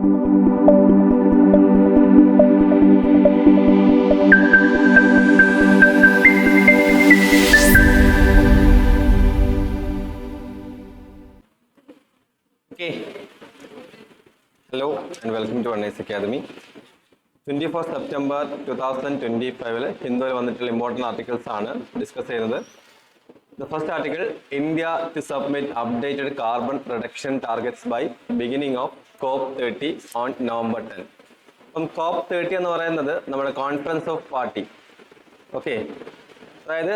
Okay. Hello and welcome to One Ace Academy. 24 September 2025 ഹിന്ദുവിൽ വന്നിട്ടുള്ള important articles ആണ് discuss ചെയ്യുന്നത്. The first article, India to submit updated carbon reduction targets by beginning of COP30 on November 10. അപ്പം COP30 എന്ന് പറയുന്നത് നമ്മുടെ conference of party. Okay, അതായത്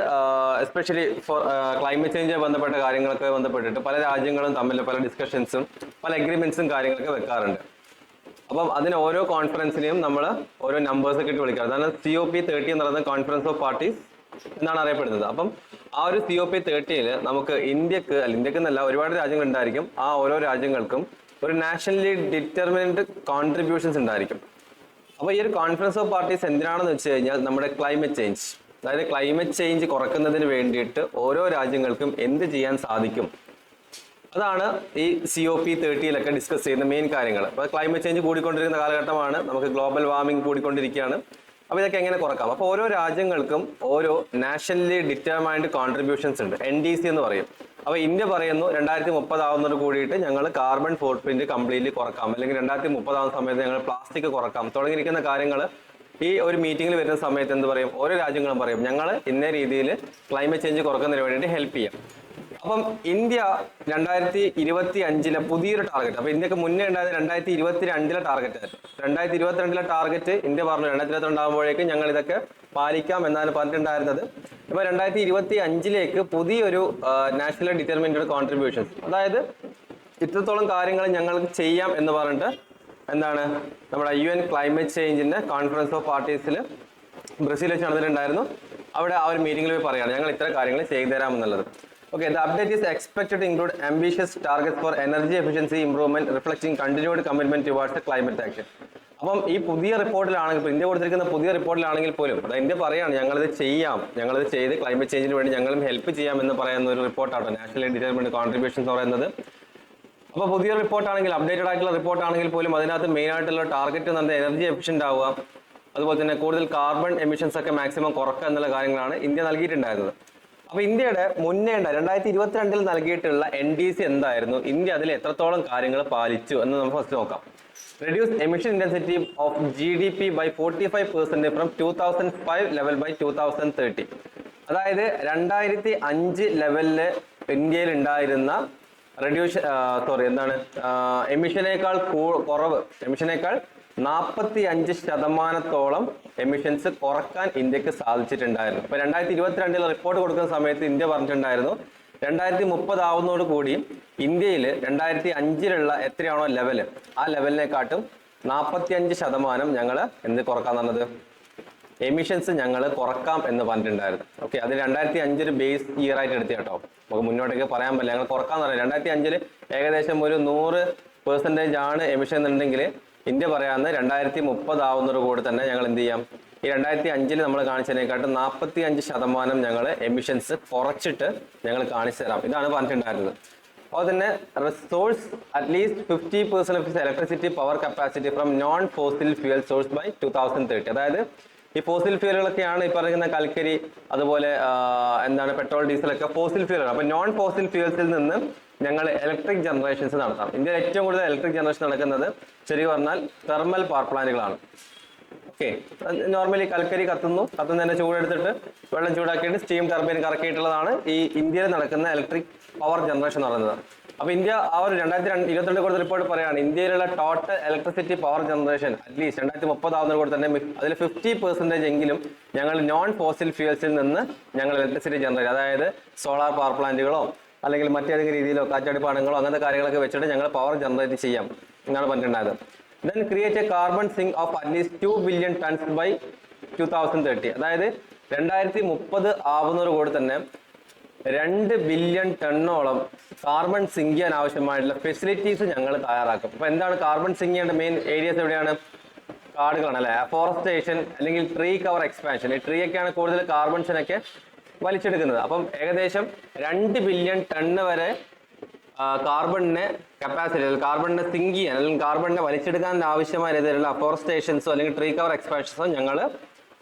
especially for climate change ബന്ധപ്പെട്ട കാര്യങ്ങളൊക്കെ ബന്ധപ്പെട്ടിട്ട് പല രാജ്യങ്ങളും തമ്മിൽ പല ഡിസ്കഷൻസും പല എഗ്രിമെന്റ്സും കാര്യങ്ങളൊക്കെ വെക്കാറുണ്ട്. അപ്പം അതിന് ഓരോ കോൺഫറൻസിനെയും നമ്മൾ ഓരോ നമ്പേഴ്സ് ഒക്കെ ഇട്ട് വിളിക്കാറ്. അതാണ് COP30 എന്ന് പറയുന്നത് കോൺഫറൻസ് ഓഫ് പാർട്ടീസ് എന്നാണ് അറിയപ്പെടുന്നത്. അപ്പം ആ ഒരു COP30 നമുക്ക് ഇന്ത്യക്ക് എന്നല്ല ഒരുപാട് രാജ്യങ്ങൾ ഉണ്ടായിരിക്കും. ആ ഓരോ രാജ്യങ്ങൾക്കും ഒരു നാഷണലി ഡിറ്റർമിൻഡ് കോൺട്രിബ്യൂഷൻസ് ഉണ്ടായിരിക്കും. അപ്പോൾ ഈ ഒരു കോൺഫറൻസ് ഓഫ് പാർട്ടീസ് എന്തിനാണെന്ന് വെച്ച് കഴിഞ്ഞാൽ നമ്മുടെ ക്ലൈമറ്റ് ചേഞ്ച്, അതായത് ക്ലൈമറ്റ് ചേഞ്ച് കുറക്കുന്നതിന് വേണ്ടിയിട്ട് ഓരോ രാജ്യങ്ങൾക്കും എന്ത് ചെയ്യാൻ സാധിക്കും, അതാണ് ഈ COP30 ഡിസ്കസ് ചെയ്യുന്ന മെയിൻ കാര്യങ്ങൾ. അപ്പോൾ ക്ലൈമറ്റ് ചേഞ്ച് കൂടിക്കൊണ്ടിരിക്കുന്ന കാലഘട്ടമാണ്, നമുക്ക് ഗ്ലോബൽ വാർമിംഗ് കൂടിക്കൊണ്ടിരിക്കുകയാണ്. അപ്പോൾ ഇതൊക്കെ എങ്ങനെ കുറക്കാം? അപ്പോൾ ഓരോ രാജ്യങ്ങൾക്കും ഓരോ നാഷണലി ഡിറ്റർമൈൻഡ് കോൺട്രിബ്യൂഷൻസ് ഉണ്ട്, NDC എന്ന് പറയും. അപ്പോൾ ഇന്ത്യ പറയുന്നു 2030 ആവുന്നതോട് കൂടിയിട്ട് ഞങ്ങൾ കാർബൺ ഫുട് പ്രിന്റ് കംപ്ലീറ്റ്ലി കുറക്കാം, അല്ലെങ്കിൽ 2030 ആവുന്ന സമയത്ത് ഞങ്ങൾ പ്ലാസ്റ്റിക് കുറക്കാം തുടങ്ങിയിരിക്കുന്ന കാര്യങ്ങൾ ഈ ഒരു മീറ്റിംഗിൽ വരുന്ന സമയത്ത് എന്ത് പറയും? ഓരോ രാജ്യങ്ങളും പറയും ഞങ്ങൾ ഇന്ന രീതിയിൽ ക്ലൈമറ്റ് ചേഞ്ച് കുറക്കുന്നതിന് വേണ്ടിയിട്ട് ഹെൽപ്പ് ചെയ്യാം. അപ്പം ഇന്ത്യ 2025 പുതിയൊരു ടാർഗറ്റ്, അപ്പോൾ ഇന്ത്യക്ക് മുന്നേ ഉണ്ടായത് 2022 ടാർഗറ്റ് ആയിരുന്നു. 2022 ടാർഗറ്റ് ഇന്ത്യ പറഞ്ഞു 2022 ആകുമ്പോഴേക്കും ഞങ്ങൾ ഇതൊക്കെ പാലിക്കാം എന്നാണ് പറഞ്ഞിട്ടുണ്ടായിരുന്നത്. ഇപ്പോൾ 2025 പുതിയൊരു നാഷണൽ ഡിറ്റർമിൻഡ് കോൺട്രിബ്യൂഷൻസ്, അതായത് ഇത്രത്തോളം കാര്യങ്ങൾ ഞങ്ങൾക്ക് ചെയ്യാം എന്ന് പറഞ്ഞിട്ട് എന്താണ് നമ്മുടെ UN ക്ലൈമറ്റ് ചേഞ്ചിന്റെ കോൺഫറൻസ് ഓഫ് പാർട്ടീസിൽ ബ്രസീൽ വെച്ച് നടന്നിട്ടുണ്ടായിരുന്നു. അവിടെ ആ ഒരു മീറ്റിംഗിൽ പോയി പറയുകയാണ് ഞങ്ങൾ ഇത്ര കാര്യങ്ങൾ ചെയ്തു തരാമെന്നുള്ളത്. Okay, the update is expected to include ambitious targets for energy efficiency improvement, reflecting continued commitment towards the climate action. അപ്പം ഈ പുതിയ റിപ്പോർട്ടിലാണെങ്കിൽ, ഇപ്പോൾ ഇന്ത്യ കൊടുത്തിരിക്കുന്ന പുതിയ റിപ്പോർട്ടിലാണെങ്കിൽ പോലും അത് ഇന്ത്യ പറയുകയാണ് ഞങ്ങളിത് ചെയ്യാം, ഞങ്ങളിത് ചെയ്ത് ക്ലൈമറ്റ് ചേഞ്ചിന് വേണ്ടി ഞങ്ങളും ഹെൽപ്പ് ചെയ്യാം എന്ന് പറയുന്ന ഒരു റിപ്പോർട്ടാണ് നാഷണൽ ഡിറ്റർമിൻഡ് കോൺട്രിബ്യൂഷൻസ് എന്ന് പറയുന്നത്. അപ്പോൾ പുതിയ റിപ്പോർട്ടാണെങ്കിൽ, അപ്ഡേറ്റഡ് ആയിട്ടുള്ള റിപ്പോർട്ടാണെങ്കിൽ പോലും അതിനകത്ത് മെയിൻ ആയിട്ടുള്ള ടാർഗറ്റ് എന്ന് പറഞ്ഞാൽ എനർജി എഫിഷ്യൻ്റ് ആവുക, അതുപോലെ തന്നെ കൂടുതൽ കാർബൺ എമിഷൻസ് ഒക്കെ മാക്സിമം കുറക്കുക എന്നുള്ള കാര്യങ്ങളാണ് ഇന്ത്യ നൽകിയിട്ടുണ്ടായിരുന്നത്. അപ്പോൾ ഇന്ത്യയുടെ മുന്നേ 2022 നൽകിയിട്ടുള്ള NDC എന്തായിരുന്നു, ഇന്ത്യ അതിൽ എത്രത്തോളം കാര്യങ്ങൾ പാലിച്ചു എന്ന് നമുക്ക് ഫസ്റ്റ് നോക്കാം. Reduce emission intensity of GDP by 45% from 2005 level by 2030. അതായത് 2005 ലെവലില് ഇന്ത്യയിൽ ഉണ്ടായിരുന്ന എമിഷനേക്കാൾ കുറവ്, എമിഷനേക്കാൾ 45% എമിഷൻസ് കുറക്കാൻ ഇന്ത്യക്ക് സാധിച്ചിട്ടുണ്ടായിരുന്നു. അപ്പോൾ 2022 റിപ്പോർട്ട് കൊടുക്കുന്ന സമയത്ത് ഇന്ത്യ പറഞ്ഞിട്ടുണ്ടായിരുന്നു 2030 ആവുന്നതോട് കൂടി ഇന്ത്യയിൽ 2005 എത്രയാണോ ലെവല്, ആ ലെവലിനെക്കാട്ടും 45% ഞങ്ങൾ എന്ത് കുറക്കാൻ പറഞ്ഞത്, എമിഷൻസ് ഞങ്ങൾ കുറക്കാം എന്ന് പറഞ്ഞിട്ടുണ്ടായിരുന്നു. ഓക്കെ, അത് 2005 ബേസ് ഇയർ ആയിട്ട് എടുത്തി കേട്ടോ, നമുക്ക് മുന്നോട്ടേക്ക് പറയാൻ പറ്റില്ല. ഞങ്ങൾ കുറക്കാന്ന് പറയാം 2005 ഏകദേശം ഒരു 100% ആണ് എമിഷൻ എന്നുണ്ടെങ്കിൽ ഇന്ത്യ പറയാവുന്ന 2030 ആവുന്നതോട് കൂടി തന്നെ ഞങ്ങൾ എന്ത് ചെയ്യാം, ഈ 2005 നമ്മൾ കാണിച്ചതിനെക്കാട്ടും 45% ഞങ്ങൾ എമിഷൻസ് കുറച്ചിട്ട് ഞങ്ങൾ കാണിച്ചു തരാം, ഇതാണ് പറഞ്ഞിട്ടുണ്ടായിരുന്നത്. അതുപോലെ തന്നെ resource at least 50% of electricity power capacity from non fossil fuel source by 2030. അതായത് ഈ ഫോസിൽ ഫ്യൂലുകളൊക്കെയാണ് ഈ പറയുന്ന കൽക്കരി, അതുപോലെ പെട്രോൾ, ഡീസലൊക്കെ ഫോസിൽ ഫ്യൂലാണ്. അപ്പോൾ നോൺ ഫോസിൽ ഫ്യൂൽസിൽ നിന്ന് ഞങ്ങൾ ഇലക്ട്രിക് ജനറേഷൻസ് നടത്താം. ഇന്ത്യയിൽ ഏറ്റവും കൂടുതൽ ഇലക്ട്രിക് ജനറേഷൻ നടക്കുന്നത് ശരിക്കും പറഞ്ഞാൽ തെർമൽ പവർ പ്ലാന്റുകളാണ്. ഓക്കെ, നോർമലി കൽക്കരി കത്തുന്നതിന്റെ ചൂടെടുത്തിട്ട് വെള്ളം ചൂടാക്കിയിട്ട് സ്റ്റീം ടർബൈൻ കറക്കിയിട്ടുള്ളതാണ് ഈ ഇന്ത്യയിൽ നടക്കുന്ന ഇലക്ട്രിക് പവർ ജനറേഷൻ എന്ന് പറയുന്നത്. അപ്പോൾ ഇന്ത്യ ആ ഒരു 2022 കൊടുത്ത റിപ്പോർട്ട് പറയുകയാണ് ഇന്ത്യയിലുള്ള total electricity power generation at least 2030 ആവുന്നതോട് കൂടി തന്നെ അതിൽ 50% എങ്കിലും ഞങ്ങൾ നോൺ ഫോസിൽ ഫ്യൂൽസിൽ നിന്ന് ഞങ്ങൾ ഇലക്ട്രിസിറ്റി ജനറേറ്റ്, അതായത് സോളാർ പവർ പ്ലാന്റുകളോ അല്ലെങ്കിൽ മറ്റേതെങ്കിലും രീതിയിലോ കാറ്റടിപ്പാടങ്ങളോ അങ്ങനത്തെ കാര്യങ്ങളൊക്കെ വെച്ചിട്ട് ഞങ്ങൾ പവർ ജനറേറ്റ് ചെയ്യാം എന്നാണ് പറഞ്ഞിട്ടുണ്ടായത്. Then create a carbon sink of at least 2 billion tons by 2030. അതായത് 2030 ആവുന്നതോട് കൂടി തന്നെ 2 ബില്യൺ ടണ്ണോളം കാർബൺ സിങ്ക് ചെയ്യാൻ ആവശ്യമായിട്ടുള്ള ഫെസിലിറ്റീസ് ഞങ്ങൾ തയ്യാറാക്കും. അപ്പോൾ എന്താണ് കാർബൺ സിങ്ക് ചെയ്യേണ്ട മെയിൻ ഏരിയസ് എവിടെയാണ്? കാടുകളാണ് അല്ലേ, അഫോറസ്റ്റേഷൻ അല്ലെങ്കിൽ ട്രീ കവർ എക്സ്പാൻഷൻ. ഈ ട്രീ ഒക്കെയാണ് കൂടുതൽ കാർബൺസിനൊക്കെ വലിച്ചെടുക്കുന്നത്. അപ്പം ഏകദേശം 2 ബില്യൺ ടണ്ണ് വരെ കാർബണിനെ കപ്പാസിറ്റി അല്ലെങ്കിൽ കാർബണിനെ സിങ്ക് ചെയ്യാൻ അല്ലെങ്കിൽ കാർബണിനെ വലിച്ചെടുക്കാൻ ആവശ്യമായ രീതിയിലുള്ള അഫോറസ്റ്റേഷൻസോ അല്ലെങ്കിൽ ട്രീ കവർ എക്സ്പാൻഷൻസോ ഞങ്ങൾ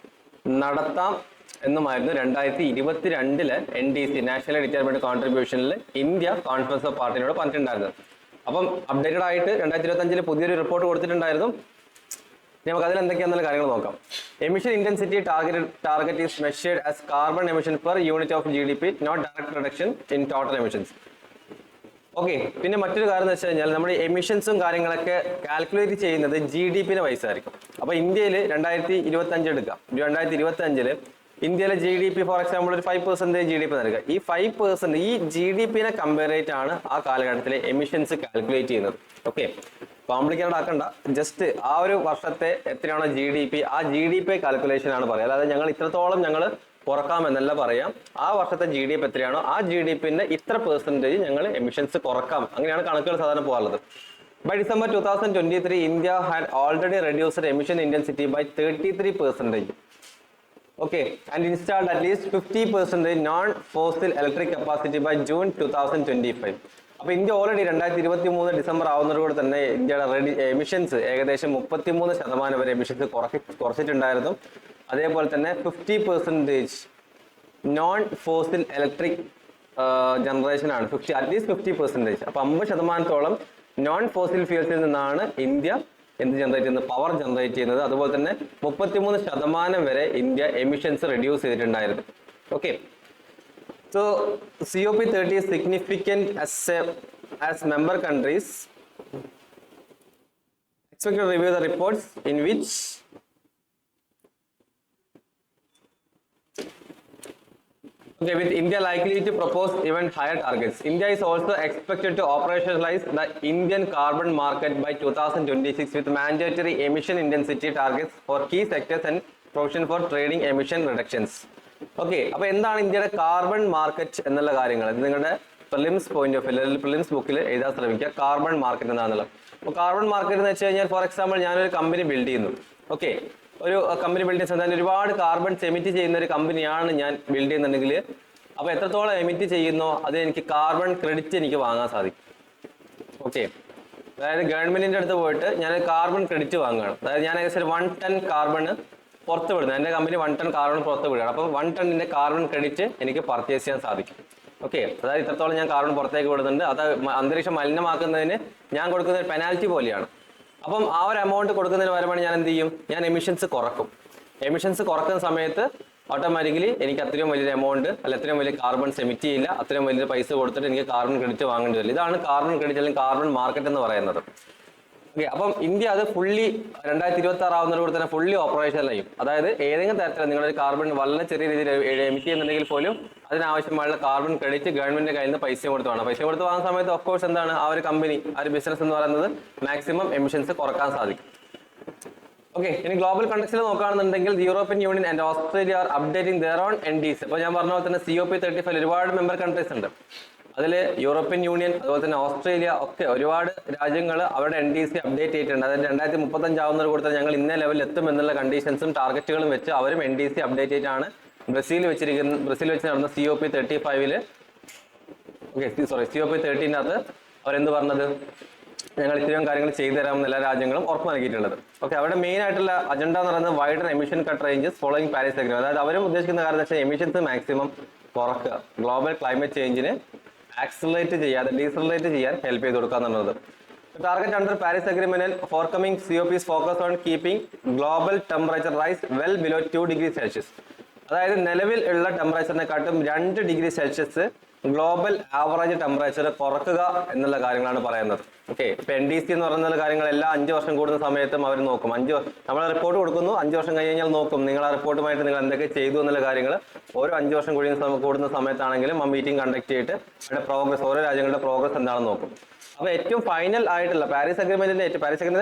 നടത്താം എന്നുമായിരുന്നു 2022 NDC നാഷണൽ ഡിറ്റർമിൻഡ് കോൺട്രിബ്യൂഷനിൽ ഇന്ത്യ കോൺഫറൻസ് ഓഫ് പാർട്ടിനോട് പറഞ്ഞിട്ടുണ്ടായിരുന്നത്. അപ്പം അപ്ഡേറ്റഡ് ആയിട്ട് 2025 പുതിയൊരു റിപ്പോർട്ട് കൊടുത്തിട്ടുണ്ടായിരുന്നു. നമുക്ക് അതിൽ എന്തൊക്കെയാണെന്നുള്ള കാര്യങ്ങൾ നോക്കാം. Emission intensity target is measured as carbon emission per unit of GDP, not direct reduction in total emissions. Okay, പിന്നെ മറ്റൊരു കാര്യം എന്ന് വെച്ച് കഴിഞ്ഞാൽ നമ്മുടെ എമിഷൻസും കാര്യങ്ങളൊക്കെ കാൽക്കുലേറ്റ് ചെയ്യുന്നത് GDP വൈസ് ആയിരിക്കും. അപ്പൊ ഇന്ത്യയിൽ 2025 എടുക്കാം. 2025 ഇന്ത്യയിലെ GDP ഫോർ എക്സാമ്പിൾ ഒരു 5% GDP നൽകുക. ഈ 5% ഈ GDP കമ്പയർ ചെയ്തിട്ടാണ് ആ കാലഘട്ടത്തിലെ എമിഷൻസ് കാൽക്കുലേറ്റ് ചെയ്യുന്നത്. ഓക്കെ, കോംപ്ലിക്കേറ്റഡ് ആക്കണ്ട, ജസ്റ്റ് ആ ഒരു വർഷത്തെ എത്രയാണോ GDP ആ GDP കാൽക്കുലേഷൻ ആണ് പറയുക. അതായത് ഞങ്ങൾ ഇത്രത്തോളം ഞങ്ങൾ കുറക്കാമെന്നല്ല പറയാം. ആ വർഷത്തെ GDP എത്രയാണോ ആ GDPന്റെ ഇത്ര പെർസെന്റേജ് ഞങ്ങൾ എമിഷൻസ് കുറക്കാം. അങ്ങനെയാണ് കണക്കുകൾ സാധാരണ പോകാറുള്ളത്. By December 2023, India had already reduced emission intensity by 33%. Okay, and installed at least 50% non-fossil electric capacity by June 2025. അപ്പോൾ ഇന്ത്യ ഓൾറെഡി 2023 ഡിസംബർ ആവുന്നതോടെ തന്നെ ഇന്ത്യയുടെ എമിഷൻസ് ഏകദേശം 33% വരെ എമിഷൻസ് കുറച്ചിട്ടുണ്ടായിരുന്നു. അതേപോലെ തന്നെ 50% നോൺ ഫോസിൽ ഇലക്ട്രിക് ജനറേഷൻ ആണ്, അറ്റ്ലീസ്റ്റ് 50%. അപ്പോൾ 50% നോൺ ഫോസിൽ ഫ്യൂൽസിൽ നിന്നാണ് ഇന്ത്യ എന്ത് ജനറേറ്റ് ചെയ്യുന്നത്, പവർ ജനറേറ്റ് ചെയ്യുന്നത്. അതുപോലെ തന്നെ 33% വരെ ഇന്ത്യ എമിഷൻസ് റെഡ്യൂസ് ചെയ്തിട്ടുണ്ടായിരുന്നു. Okay, so COP30 is significant as member countries expect to review the reports in which with India likely to propose even higher targets. India is also expected to operationalize the Indian carbon market by 2026 with mandatory emission intensity targets for key sectors and provision for trading emission reductions. Okay, അപ്പോൾ എന്താണ് ഇന്ത്യയുടെ carbon market എന്നുള്ള കാര്യങ്ങൾ ഇത് നിങ്ങളുടെ prelims point of view അല്ലെങ്കിൽ prelims ബുക്കിൽ എഴുതാൻ ശ്രമിക്കുക. കാർബൺ മാർക്കറ്റ് എന്താണെന്നുള്ളത്. അപ്പോൾ കാർബൺ മാർക്കറ്റ് എന്ന് വെച്ച് കഴിഞ്ഞാൽ ഫോർ എക്സാമ്പിൾ ഞാനൊരു കമ്പനി ബിൽഡ് ചെയ്യുന്നു. ഓക്കെ, ഒരു കമ്പനി ബിൽഡ് ചെയ്യുന്ന ഒരുപാട് കാർബൺസ് എമിറ്റ് ചെയ്യുന്ന ഒരു കമ്പനിയാണ് ഞാൻ ബിൽഡ് ചെയ്യുന്നുണ്ടെങ്കിൽ അപ്പോൾ എത്രത്തോളം എമിറ്റ് ചെയ്യുന്നോ അത് എനിക്ക് കാർബൺ ക്രെഡിറ്റ് എനിക്ക് വാങ്ങാൻ സാധിക്കും. ഓക്കെ, അതായത് ഗവൺമെന്റിന്റെ അടുത്ത് പോയിട്ട് ഞാൻ കാർബൺ ക്രെഡിറ്റ് വാങ്ങുകയാണ്. അതായത് ഞാൻ ഏകദേശം 1 ടൺ കാർബൺ പുറത്ത് വിടുന്നത്, എൻ്റെ കമ്പനി 1 ടൺ കാർബൺ പുറത്ത് വിടുകയാണ്. അപ്പം 1 ടണ്ണിന്റെ കാർബൺ ക്രെഡിറ്റ് എനിക്ക് പർച്ചേസ് ചെയ്യാൻ സാധിക്കും. ഓക്കെ, അതായത് ഇത്രത്തോളം ഞാൻ കാർബൺ പുറത്തേക്ക് വിടുന്നുണ്ട്, അത് അന്തരീക്ഷം മലിനമാക്കുന്നതിന് ഞാൻ കൊടുക്കുന്ന ഒരു പെനാൽറ്റി പോലെയാണ്. അപ്പം ആ ഒരു എമൗണ്ട് കൊടുക്കുന്നതിന് പകരമാണ് ഞാൻ എന്ത് ചെയ്യും, ഞാൻ എമിഷൻസ് കുറക്കും. എമിഷൻസ് കുറക്കുന്ന സമയത്ത് ഓട്ടോമാറ്റിക്കലി എനിക്ക് അത്രയും വലിയൊരു എമൗണ്ട് അല്ല അത്രയും വലിയ കാർബൺസ് എമിറ്റ് ചെയ്യില്ല, അത്രയും വലിയ പൈസ കൊടുത്തിട്ട് എനിക്ക് കാർബൺ ക്രെഡിറ്റ് വാങ്ങേണ്ടി വരില്ല. ഇതാണ് കാർബൺ ക്രെഡിറ്റ് അല്ലെങ്കിൽ കാർബൺ മാർക്കറ്റ് എന്ന് പറയുന്നത്. ഓക്കെ, അപ്പം ഇന്ത്യ അത് ഫുള്ളി 2026 ആവുന്നതോടെ തന്നെ ഫുള്ളി ഓപ്പറേഷണൽ ആയും. അതായത് ഏതെങ്കിലും തരത്തിൽ നിങ്ങളൊരു കാർബൺ വളരെ ചെറിയ രീതിയിൽ എമിറ്റ് ചെയ്യുന്നുണ്ടെങ്കിൽ പോലും അതിനാവശ്യമായുള്ള കാർബൺ ക്രെഡിറ്റ് ഗവൺമെന്റിന്റെ കയ്യിൽ നിന്ന് പൈസ കൊടുത്ത് വേണം. പൈസ കൊടുത്ത് വാങ്ങുന്ന സമയത്ത് ഓഫ് കോഴ്സ് എന്താണ് ആ ഒരു കമ്പനി ആ ഒരു ബിസിനസ് എന്ന് പറയുന്നത് മാക്സിമം എമിഷൻസ് കുറക്കാൻ സാധിക്കും. ഓക്കെ, ഇനി ഗ്ലോബൽ കണ്ടക്സ്റ്റിൽ നോക്കുകയാണെന്നുണ്ടെങ്കിൽ European Union and Australia are updating their own NDC. അപ്പോൾ ഞാൻ പറഞ്ഞ പോലെ തന്നെ COP35 ഒരുപാട് മെമ്പർ കൺട്രീസ് ഉണ്ട്. അതിൽ യൂറോപ്യൻ യൂണിയൻ അതുപോലെ തന്നെ ഓസ്ട്രേലിയ ഒക്കെ ഒരുപാട് രാജ്യങ്ങൾ അവരുടെ NDC അപ്ഡേറ്റ് ചെയ്തിട്ടുണ്ട്. അതായത് 2035 ആവുന്നവർ കൊടുത്താൽ ഞങ്ങൾ ഇന്ന ലെവലിൽ എത്തും എന്നുള്ള കണ്ടീഷൻസും ടാർഗറ്റുകളും വെച്ച് അവരും NDC അപ്ഡേറ്റ് ചെയ്തിട്ടാണ് ബ്രസീൽ വെച്ച് നടന്ന COP35 COP30 അവരെന്ത് പറഞ്ഞത്, ഞങ്ങൾ ഇത്രയും കാര്യങ്ങൾ ചെയ്തു തരാമെന്ന് എല്ലാ രാജ്യങ്ങളും ഉറപ്പ് നൽകിയിട്ടുള്ളത്. ഓക്കെ, അവരുടെ മെയിൻ ആയിട്ടുള്ള അജണ്ട എന്ന് പറയുന്നത് wider emission cut ranges following Paris agreement. അതായത് അവരും ഉദ്ദേശിക്കുന്ന കാര്യം എന്ന് വെച്ചാൽ എമിഷൻസ് മാക്സിമം കുറക്കുക, ഗ്ലോബൽ ക്ലൈമറ്റ് ചേഞ്ചിന് ആക്സിലറേറ്റ് ചെയ്യാതെ ഡീസലറേറ്റ് ചെയ്യാൻ ഹെൽപ്പ് ചെയ്ത് കൊടുക്കുക എന്നുള്ളത്. Target under Paris agreement forthcoming COPs focus on keeping global temperature rise well below 2 degree Celsius. അതായത് നിലവിൽ ഉള്ള ടെമ്പറേച്ചറിനെക്കാട്ടും 2 degree Celsius global average temperature കുറക്കുക എന്നുള്ള കാര്യങ്ങളാണ് പറയുന്നത്. ഓക്കെ, ഇപ്പൊ NDC എന്ന് പറയുന്ന കാര്യങ്ങളെല്ലാം 5 വർഷം കൂടുന്ന സമയത്തും അവർ നോക്കും. നമ്മൾ റിപ്പോർട്ട് കൊടുക്കുന്നു, 5 വർഷം കഴിഞ്ഞാൽ നോക്കും നിങ്ങൾ ആ റിപ്പോർട്ടുമായിട്ട് നിങ്ങൾ എന്തൊക്കെ ചെയ്തു എന്നുള്ള കാര്യങ്ങൾ. ഓരോ 5 വർഷം കൂടുന്ന സമയത്താണെങ്കിലും ആ മീറ്റിംഗ് കണ്ടക്ട് ചെയ്തിട്ട് അവരുടെ പ്രോഗ്രസ്, ഓരോ രാജ്യങ്ങളുടെ പ്രോഗ്രസ് എന്താണെന്ന് നോക്കും. അപ്പോൾ ഏറ്റവും ഫൈനൽ ആയിട്ടുള്ള പാരീസ് അഗ്രിമെന്റിന്റെ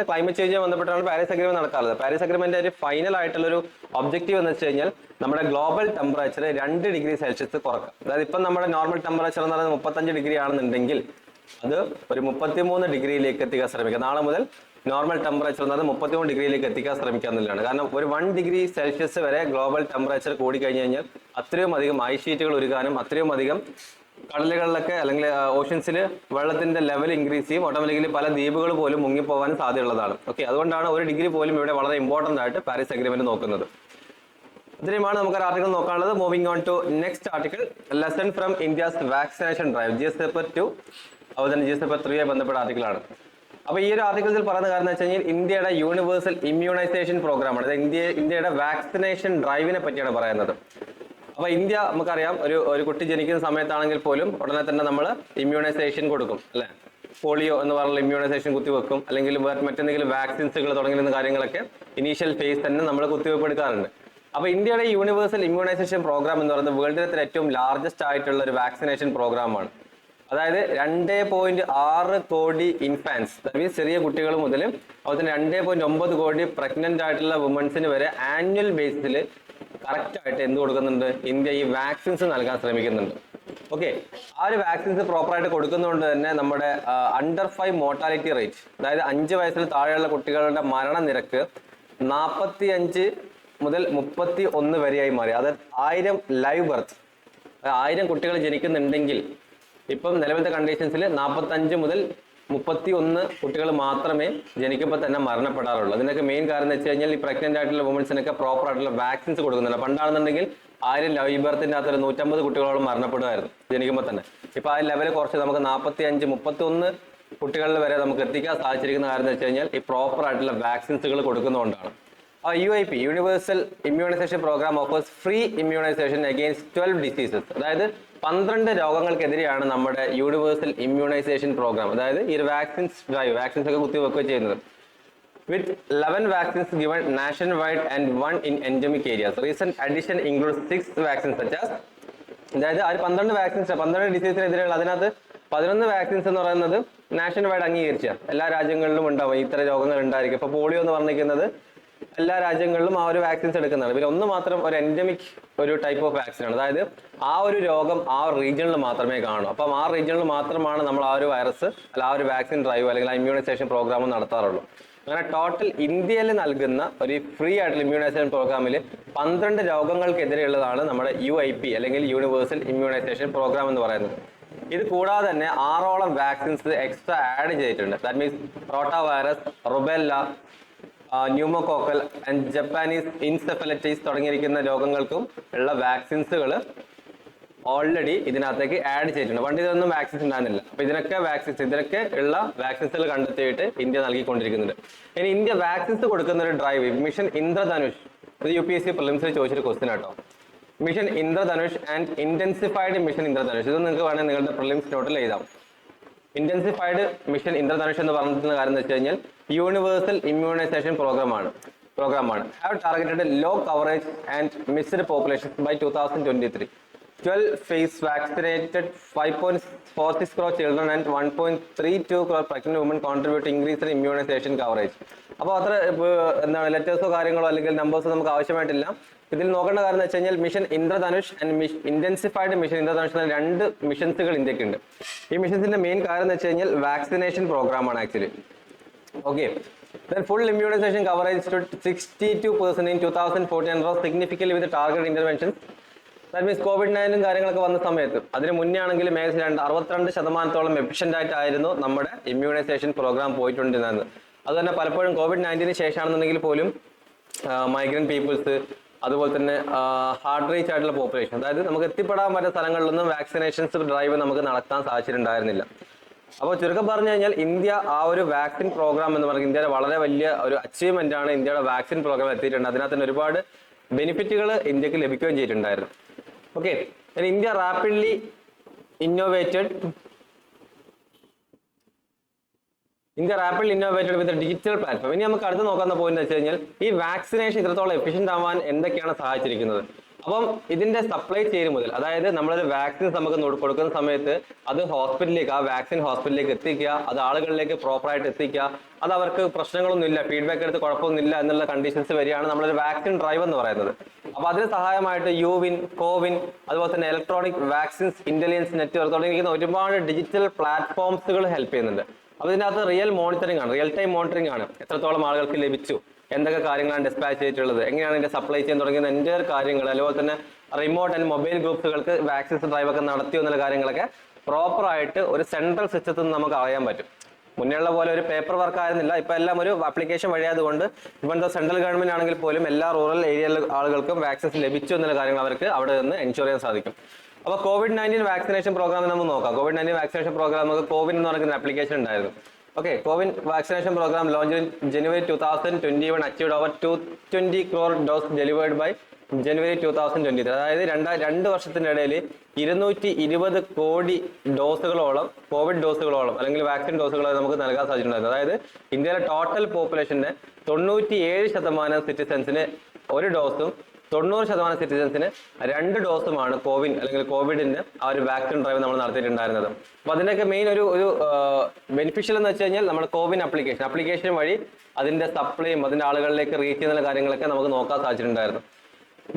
ക്ലൈമറ്റ് ചേഞ്ച് ബന്ധപ്പെട്ടാണ് പാരീസ് അഗ്രിമെന്റ് നടക്കാറുള്ളത്. പാരീസ് അഗ്രിമെന്റ് ഒരു ഫൈനൽ ആയിട്ടുള്ള ഒരു ഒബ്ജക്റ്റീവ് എന്ന് വെച്ച് കഴിഞ്ഞാൽ നമ്മുടെ ഗ്ലോബൽ ടെമ്പറേച്ചർ 2 ഡിഗ്രി സെൽഷ്യസ് കുറക്കാം. അതായത് ഇപ്പം നമ്മുടെ നോർമൽ ടെമ്പറേച്ചർ എന്ന് പറയുന്നത് 35 ഡിഗ്രി ആണെന്നുണ്ടെങ്കിൽ അത് ഒരു 33 ഡിഗ്രിയിലേക്ക് എത്തിക്കാൻ ശ്രമിക്കുക. നാളെ മുതൽ നോർമൽ ടെമ്പറേച്ചർ എന്നത് 33 ഡിഗ്രിയിലേക്ക് എത്തിക്കാൻ ശ്രമിക്കുക എന്നുള്ളതാണ്. കാരണം ഒരു 1 ഡിഗ്രി സെൽഷ്യസ് വരെ ഗ്ലോബൽ ടെമ്പറേച്ചർ കൂടി കഴിഞ്ഞു കഴിഞ്ഞാൽ അത്രയും അധികം ഐസ് ഷീറ്റുകൾ ഉരുകാനും അത്രയും അധികം കടലുകളിലൊക്കെ അല്ലെങ്കിൽ ഓഷ്യൻസിൽ വെള്ളത്തിന്റെ ലെവൽ ഇൻക്രീസ് ചെയ്യും, ഓട്ടോമാറ്റിക്കലി പല ദ്വീപുകൾ പോലും മുങ്ങിപ്പോകാൻ സാധ്യതയുള്ളതാണ്. ഓക്കെ, അതുകൊണ്ടാണ് 1 ഡിഗ്രി പോലും ഇവിടെ വളരെ ഇമ്പോർട്ടന്റ് ആയിട്ട് പാരീസ് അഗ്രിമെന്റ് നോക്കുന്നത്. ഇത്രയുമാണ് നമുക്ക് ഒരു ആർട്ടിക്കിൾ നോക്കാനുള്ളത്. Moving on to next article, lesson from India's vaccination drive, GS paper 2 അതുപോലെ തന്നെ GS പേപ്പർ 3 ബന്ധപ്പെട്ട ആർട്ടിക്കിളാണ്. അപ്പൊ ഈ ഒരു ആർട്ടിക്കിളിൽ പറയുന്ന കാര്യം എന്ന് വെച്ച് കഴിഞ്ഞാൽ ഇന്ത്യയുടെ യൂണിവേഴ്സൽ ഇമ്മ്യൂണൈസേഷൻ പ്രോഗ്രാമാണ്. ഇന്ത്യയുടെ വാക്സിനേഷൻ ഡ്രൈവിനെ പറ്റിയാണ് പറയുന്നത്. അപ്പൊ ഇന്ത്യ നമുക്കറിയാം, ഒരു കുട്ടി ജനിക്കുന്ന സമയത്താണെങ്കിൽ പോലും ഉടനെ തന്നെ നമ്മൾ ഇമ്മ്യൂണൈസേഷൻ കൊടുക്കും അല്ലെ. പോളിയോ എന്ന് പറഞ്ഞ ഇമ്മ്യൂണൈസേഷൻ കുത്തിവെക്കും, അല്ലെങ്കിൽ മറ്റെന്തെങ്കിലും വാക്സിൻസുകൾ തുടങ്ങിയ കാര്യങ്ങളൊക്കെ ഇനീഷ്യൽ ഫേസ് തന്നെ നമ്മൾ കുത്തിവെപ്പ് എടുക്കാറുണ്ട്. അപ്പൊ ഇന്ത്യയുടെ യൂണിവേഴ്സൽ ഇമ്മ്യൂണൈസേഷൻ പ്രോഗ്രാം എന്ന് പറയുന്നത് വേൾഡിലെ ഏറ്റവും ലാർജസ്റ്റ് ആയിട്ടുള്ള ഒരു വാക്സിനേഷൻ പ്രോഗ്രാമാണ്. അതായത് 2.6 കോടി ഇൻഫാൻസ്, മീൻസ് ചെറിയ കുട്ടികൾ മുതൽ അതുപോലെ തന്നെ 2.9 കോടി പ്രഗ്നന്റ് ആയിട്ടുള്ള വുമൻസിന് വരെ ആനുവൽ ബേസിസിൽ കറക്റ്റ് ആയിട്ട് എന്ത് കൊടുക്കുന്നുണ്ട്, ഇന്ത്യ ഈ വാക്സിൻസ് നൽകാൻ ശ്രമിക്കുന്നുണ്ട്. ഓക്കെ, ആ ഒരു വാക്സിൻസ് പ്രോപ്പറായിട്ട് കൊടുക്കുന്നതുകൊണ്ട് തന്നെ നമ്മുടെ അണ്ടർ 5 മോർട്ടാലിറ്റി റേറ്റ്, അതായത് 5 വയസ്സിൽ താഴെയുള്ള കുട്ടികളുടെ മരണനിരക്ക് 45 മുതൽ 31 വരെയായി മാറി. അതായത് 1000 ലൈവ് ബർത്ത്, 1000 കുട്ടികൾ ജനിക്കുന്നുണ്ടെങ്കിൽ ഇപ്പം നിലവിലത്തെ കണ്ടീഷൻസിൽ 45 മുതൽ 31 കുട്ടികൾ മാത്രമേ ജനിക്കുമ്പോൾ തന്നെ മരണപ്പെടാറുള്ളൂ. അതിനൊക്കെ മെയിൻ കാരണം എന്ന് വെച്ച് കഴിഞ്ഞാൽ ഈ പ്രഗ്നന്റ് ആയിട്ടുള്ള വുമൻസിനൊക്കെ പ്രോപ്പർ ആയിട്ടുള്ള വാക്സിൻസ് കൊടുക്കുന്നില്ല. പണ്ടാണെന്നുണ്ടെങ്കിൽ 1000 ലൈവ് ബർത്തിന്റെ അകത്ത് 150 കുട്ടികളോളം മരണപ്പെടുമായിരുന്നു ജനിക്കുമ്പോൾ തന്നെ. ഇപ്പൊ ആ ലെവൽ കുറച്ച് നമുക്ക് 45, 31 കുട്ടികളിൽ വരെ നമുക്ക് എത്തിക്കാൻ സാധിച്ചിരിക്കുന്ന കാര്യം എന്ന് വെച്ച് കഴിഞ്ഞാൽ ഈ പ്രോപ്പർ ആയിട്ടുള്ള വാക്സിൻസുകൾ കൊടുക്കുന്നതുകൊണ്ടാണ്. UIP, universal immunisation programme offers free immunisation against 12 diseases. അതായത് 12 രോഗങ്ങൾക്കെതിരെയാണ് നമ്മുടെ യൂണിവേഴ്സൽ ഇമ്മ്യൂണൈസേഷൻ പ്രോഗ്രാം, അതായത് ഈ ഒരു വാക്സിൻസ് വാക്സിൻസ് ഒക്കെ കുത്തിവെക്കുക ചെയ്യുന്നത്. With 11 vaccines given nationwide and 1 in endemic areas. Recent addition includes 6 vaccines such as, അതായത് ആ 12 വാക്സിൻസ് 12 ഡിസീസിനെതിരെയുള്ള അതിനകത്ത് 11 വാക്സിൻസ് എന്ന് പറയുന്നത് നാഷണൽ വൈഡ് അംഗീകരിച്ച എല്ലാ രാജ്യങ്ങളിലും ഉണ്ടാവും ഇത്തരം രോഗങ്ങൾ ഉണ്ടായിരിക്കും. ഇപ്പൊ പോളിയോ എന്ന് പറഞ്ഞിരിക്കുന്നത് എല്ലാ രാജ്യങ്ങളിലും ആ ഒരു വാക്സിൻസ് എടുക്കുന്നതാണ്. പിന്നെ ഒന്ന് മാത്രം ഒരു എൻഡമിക് ഒരു ടൈപ്പ് ഓഫ് വാക്സിൻ ആണ്, അതായത് ആ ഒരു രോഗം ആ റീജിയണിൽ മാത്രമേ കാണൂ. അപ്പം ആ റീജിയണിൽ മാത്രമാണ് നമ്മൾ ആ ഒരു വൈറസ് അല്ല ആ ഒരു വാക്സിൻ ഡ്രൈവ് അല്ലെങ്കിൽ ആ ഇമ്മ്യൂണൈസേഷൻ പ്രോഗ്രാം നടത്താറുള്ളൂ. അങ്ങനെ ടോട്ടൽ ഇന്ത്യയിൽ നൽകുന്ന ഒരു ഫ്രീ ആയിട്ടുള്ള ഇമ്മ്യൂണൈസേഷൻ പ്രോഗ്രാമിൽ 12 രോഗങ്ങൾക്കെതിരെയുള്ളതാണ് നമ്മുടെ UIP അല്ലെങ്കിൽ യൂണിവേഴ്സൽ ഇമ്മ്യൂണൈസേഷൻ പ്രോഗ്രാം എന്ന് പറയുന്നത്. ഇത് കൂടാതെ തന്നെ 6ഓളം വാക്സിൻസ് എക്സ്ട്രാ ആഡ് ചെയ്തിട്ടുണ്ട്. That means rota virus, rubella, pneumococcal and Japanese encephalitis തുടങ്ങിയിരിക്കുന്ന രോഗങ്ങൾക്കും ഉള്ള വാക്സിൻസുകൾ ഓൾറെഡി ഇതിനകത്തേക്ക് ആഡ് ചെയ്തിട്ടുണ്ട്. പണ്ട് ഇതൊന്നും വാക്സിൻസ് ഉണ്ടാകുന്നില്ല. അപ്പൊ ഇതിനൊക്കെ ഉള്ള വാക്സിൻസുകൾ കണ്ടെത്തിയിട്ട് ഇന്ത്യ നൽകിക്കൊണ്ടിരിക്കുന്നുണ്ട്. ഇനി ഇന്ത്യ വാക്സിൻസ് കൊടുക്കുന്ന ഒരു ഡ്രൈവ് മിഷൻ ഇന്ദ്രധനുഷ്, ഇത് UPSC പ്രിലിംസിൽ ചോദിച്ചൊരു ക്വസ്റ്റ്യൻ ആട്ടോ. Mission Indradhanush and intensified mission Indradhanush, ഇത് നിങ്ങൾക്ക് വേണമെങ്കിൽ നിങ്ങളുടെ പ്രിലിംസ് നോട്ടിൽ എഴുതാം. ഇന്റൻസിഫൈഡ് മിഷൻ ഇന്ദ്രധനുഷ് എന്ന് പറഞ്ഞിട്ടുള്ള കാര്യം എന്ന് വെച്ച് കഴിഞ്ഞാൽ യൂണിവേഴ്സൽ ഇമ്മ്യൂണൈസേഷൻ പ്രോഗ്രാമാണ്. Have targeted low coverage and missed population by 2023. 12 phase vaccinated 5.46 crore children and 1.32 crore pregnant women contribute to increased immunization coverage. അപ്പോൾ അത്ര എന്താണ് ലെറ്റേഴ്സോ കാര്യങ്ങളോ അല്ലെങ്കിൽ നമ്പേഴ്സോ നമുക്ക് ആവശ്യമായിട്ടില്ല. ഇതിൽ നോക്കേണ്ട കാര്യം എന്ന് വെച്ച് കഴിഞ്ഞാൽ mission Indradhanush and intensified mission Indradhanush എന്ന 2 മിഷൻസുകൾ ഇന്ത്യക്കുണ്ട്. ഈ മിഷൻസിന്റെ മെയിൻ കാര്യം എന്ന് വെച്ച് കഴിഞ്ഞാൽ വാക്സിനേഷൻ പ്രോഗ്രാം ആണ് actually. Okay, then full immunization coverage stood 62% in 2014 and was significantly with the target interventions. That means COVID-19 കാര്യങ്ങളൊക്കെ വന്ന സമയത്ത് അതിന് മുന്നേ ആണെങ്കിലും ഏകദേശം 62% എഫിഷ്യന്റ് ആയിട്ടായിരുന്നു നമ്മുടെ ഇമ്മ്യൂണൈസേഷൻ പ്രോഗ്രാം പോയിട്ടുണ്ടിരുന്നത്. അത് തന്നെ പലപ്പോഴും COVID-19 ശേഷമാണെന്നുണ്ടെങ്കിൽ പോലും മൈഗ്രന്റ് പീപ്പിൾസ് അതുപോലെ തന്നെ ഹാർഡ് റീച്ച് ആയിട്ടുള്ള പോപ്പുലേഷൻ, അതായത് നമുക്ക് എത്തിപ്പെടാൻ പറ്റുന്ന സ്ഥലങ്ങളിലൊന്നും വാക്സിനേഷൻസ് ഡ്രൈവ് നമുക്ക് നടത്താൻ സാധിച്ചിട്ടുണ്ടായിരുന്നില്ല. അപ്പോൾ ചുരുക്കം പറഞ്ഞു കഴിഞ്ഞാൽ ഇന്ത്യ ആ ഒരു വാക്സിൻ പ്രോഗ്രാം എന്ന് പറയുന്നത് ഇന്ത്യയുടെ വളരെ വലിയ ഒരു അച്ചീവ്മെന്റ് ആണ്. ഇന്ത്യയുടെ വാക്സിൻ പ്രോഗ്രാം എത്തിയിട്ടുണ്ട്. അതിനകത്ത് തന്നെ ഒരുപാട് ബെനിഫിറ്റുകൾ ഇന്ത്യക്ക് ലഭിക്കുകയും ചെയ്തിട്ടുണ്ടായിരുന്നു. ഓക്കെ, ഇന്ത്യ റാപ്പിഡ്ലി ഇന്നോവേറ്റഡ് വിത്ത് ഡിജിറ്റൽ പ്ലാറ്റ്ഫോം. ഇനി നമുക്ക് അടുത്ത് നോക്കുന്ന പോയിന്റ് വെച്ച് കഴിഞ്ഞാൽ ഈ വാക്സിനേഷൻ ഇത്രത്തോളം എഫിഷ്യന്റ് ആവാൻ എന്തൊക്കെയാണ് സഹായിച്ചിരിക്കുന്നത്. അപ്പം ഇതിന്റെ സപ്ലൈ ചെയിൻ മുതൽ, അതായത് നമ്മളൊരു വാക്സിൻസ് നമുക്ക് കൊടുക്കുന്ന സമയത്ത് അത് ഹോസ്പിറ്റലിലേക്ക് ആ വാക്സിൻ ഹോസ്പിറ്റലിലേക്ക് എത്തിക്കുക, അത് ആളുകളിലേക്ക് പ്രോപ്പറായിട്ട് എത്തിക്കുക, അത് അവർക്ക് പ്രശ്നങ്ങളൊന്നുമില്ല, ഫീഡ്ബാക്ക് എടുത്ത് കുഴപ്പമൊന്നുമില്ല എന്നുള്ള കണ്ടീഷൻസ് വരികയാണ് നമ്മളൊരു വാക്സിൻ ഡ്രൈവ് എന്ന് പറയുന്നത്. അപ്പൊ അതിന് സഹായമായിട്ട് യുവിൻ, കോവിൻ, അതുപോലെ തന്നെ ഇലക്ട്രോണിക് വാക്സിൻസ് ഇന്റലിജൻസ് നെറ്റ്വർക്ക് തുടങ്ങിയിരിക്കുന്ന ഒരുപാട് ഡിജിറ്റൽ പ്ലാറ്റ്ഫോംസുകൾ ഹെൽപ്പ് ചെയ്യുന്നുണ്ട്. അപ്പൊ ഇതിനകത്ത് റിയൽ ടൈം മോണിറ്ററിംഗ് ആണ്, എത്രത്തോളം ആളുകൾക്ക് ലഭിച്ചു, എന്തൊക്കെ കാര്യങ്ങളാണ് ഡിസ്പാച്ച് ചെയ്തിട്ടുള്ളത്, എങ്ങനെയാണ് ഇതിന്റെ സപ്ലൈ ചെയിൻ തുടങ്ങിയ എൻ്റെ കാര്യങ്ങൾ, അതുപോലെ തന്നെ റിമോട്ട് ആൻഡ് മൊബൈൽ ഗ്രൂപ്പ്സുകൾക്ക് വാക്സിൻസ് ഡ്രൈവ് ഒക്കെ നടത്തിയോ എന്നുള്ള കാര്യങ്ങളൊക്കെ പ്രോപ്പർ ആയിട്ട് ഒരു സെൻട്രൽ സിസ്റ്റത്തിൽ നിന്ന് നമുക്ക് അറിയാൻ പറ്റും. മുന്നേയുള്ള പോലെ ഒരു പേപ്പർ വർക്ക് ആയിരുന്നില്ല, ഇപ്പൊ എല്ലാം ഒരു ആപ്ലിക്കേഷൻ വഴിയായതുകൊണ്ട് ഇപ്പം സെൻട്രൽ ഗവൺമെന്റ് ആണെങ്കിൽ പോലും എല്ലാ റൂറൽ ഏരിയയിലെ ആളുകൾക്കും വാക്സിൻസ് ലഭിച്ചു എന്നുള്ള കാര്യങ്ങൾ അവർക്ക് അവിടെ നിന്ന് എൻഷുർ ചെയ്യാൻ സാധിക്കും. അപ്പോൾ COVID-19 വാക്സിനേഷൻ പ്രോഗ്രാം നമുക്ക് നോക്കാം. COVID-19 വാക്സിനേഷൻ പ്രോഗ്രാം നമുക്ക് കോവിൻ എന്ന് പറയുന്ന ആപ്ലിക്കേഷൻ ഉണ്ടായിരുന്നു. Okay, CoWIN vaccination programme launch in January 2021 achieved over 220 crore dose delivered by January 2023. അതായത് രണ്ട് വർഷത്തിന്റെ ഇടയിൽ 220 കോടി ഡോസുകളോളം കോവിഡ് ഡോസുകളോളം അല്ലെങ്കിൽ വാക്സിൻ ഡോസുകളോളം നമുക്ക് നൽകാൻ സാധിച്ചിട്ടുണ്ടായിരുന്നു. അതായത് ഇന്ത്യയിലെ ടോട്ടൽ പോപ്പുലേഷന്റെ 97% സിറ്റിസൺസിന് ഒരു ഡോസും 90% സിറ്റിസൺസിന് 2 ഡോസുമാണ് അല്ലെങ്കിൽ കോവിഡിന് ആ ഒരു വാക്സിൻ ഡ്രൈവ് നമ്മൾ നടത്തിയിട്ടുണ്ടായിരുന്നത്. അപ്പൊ അതിനൊക്കെ മെയിൻ ഒരു ബെനിഫിഷ്യൽ എന്ന് വെച്ച് കഴിഞ്ഞാൽ നമ്മുടെ കോവിൻ ആപ്ലിക്കേഷൻ വഴി അതിന്റെ സപ്ലൈയും അതിന്റെ ആളുകളിലേക്ക് റീച്ച് ചെയ്യുന്ന കാര്യങ്ങളൊക്കെ നമുക്ക് നോക്കാൻ സാധിച്ചിട്ടുണ്ടായിരുന്നു.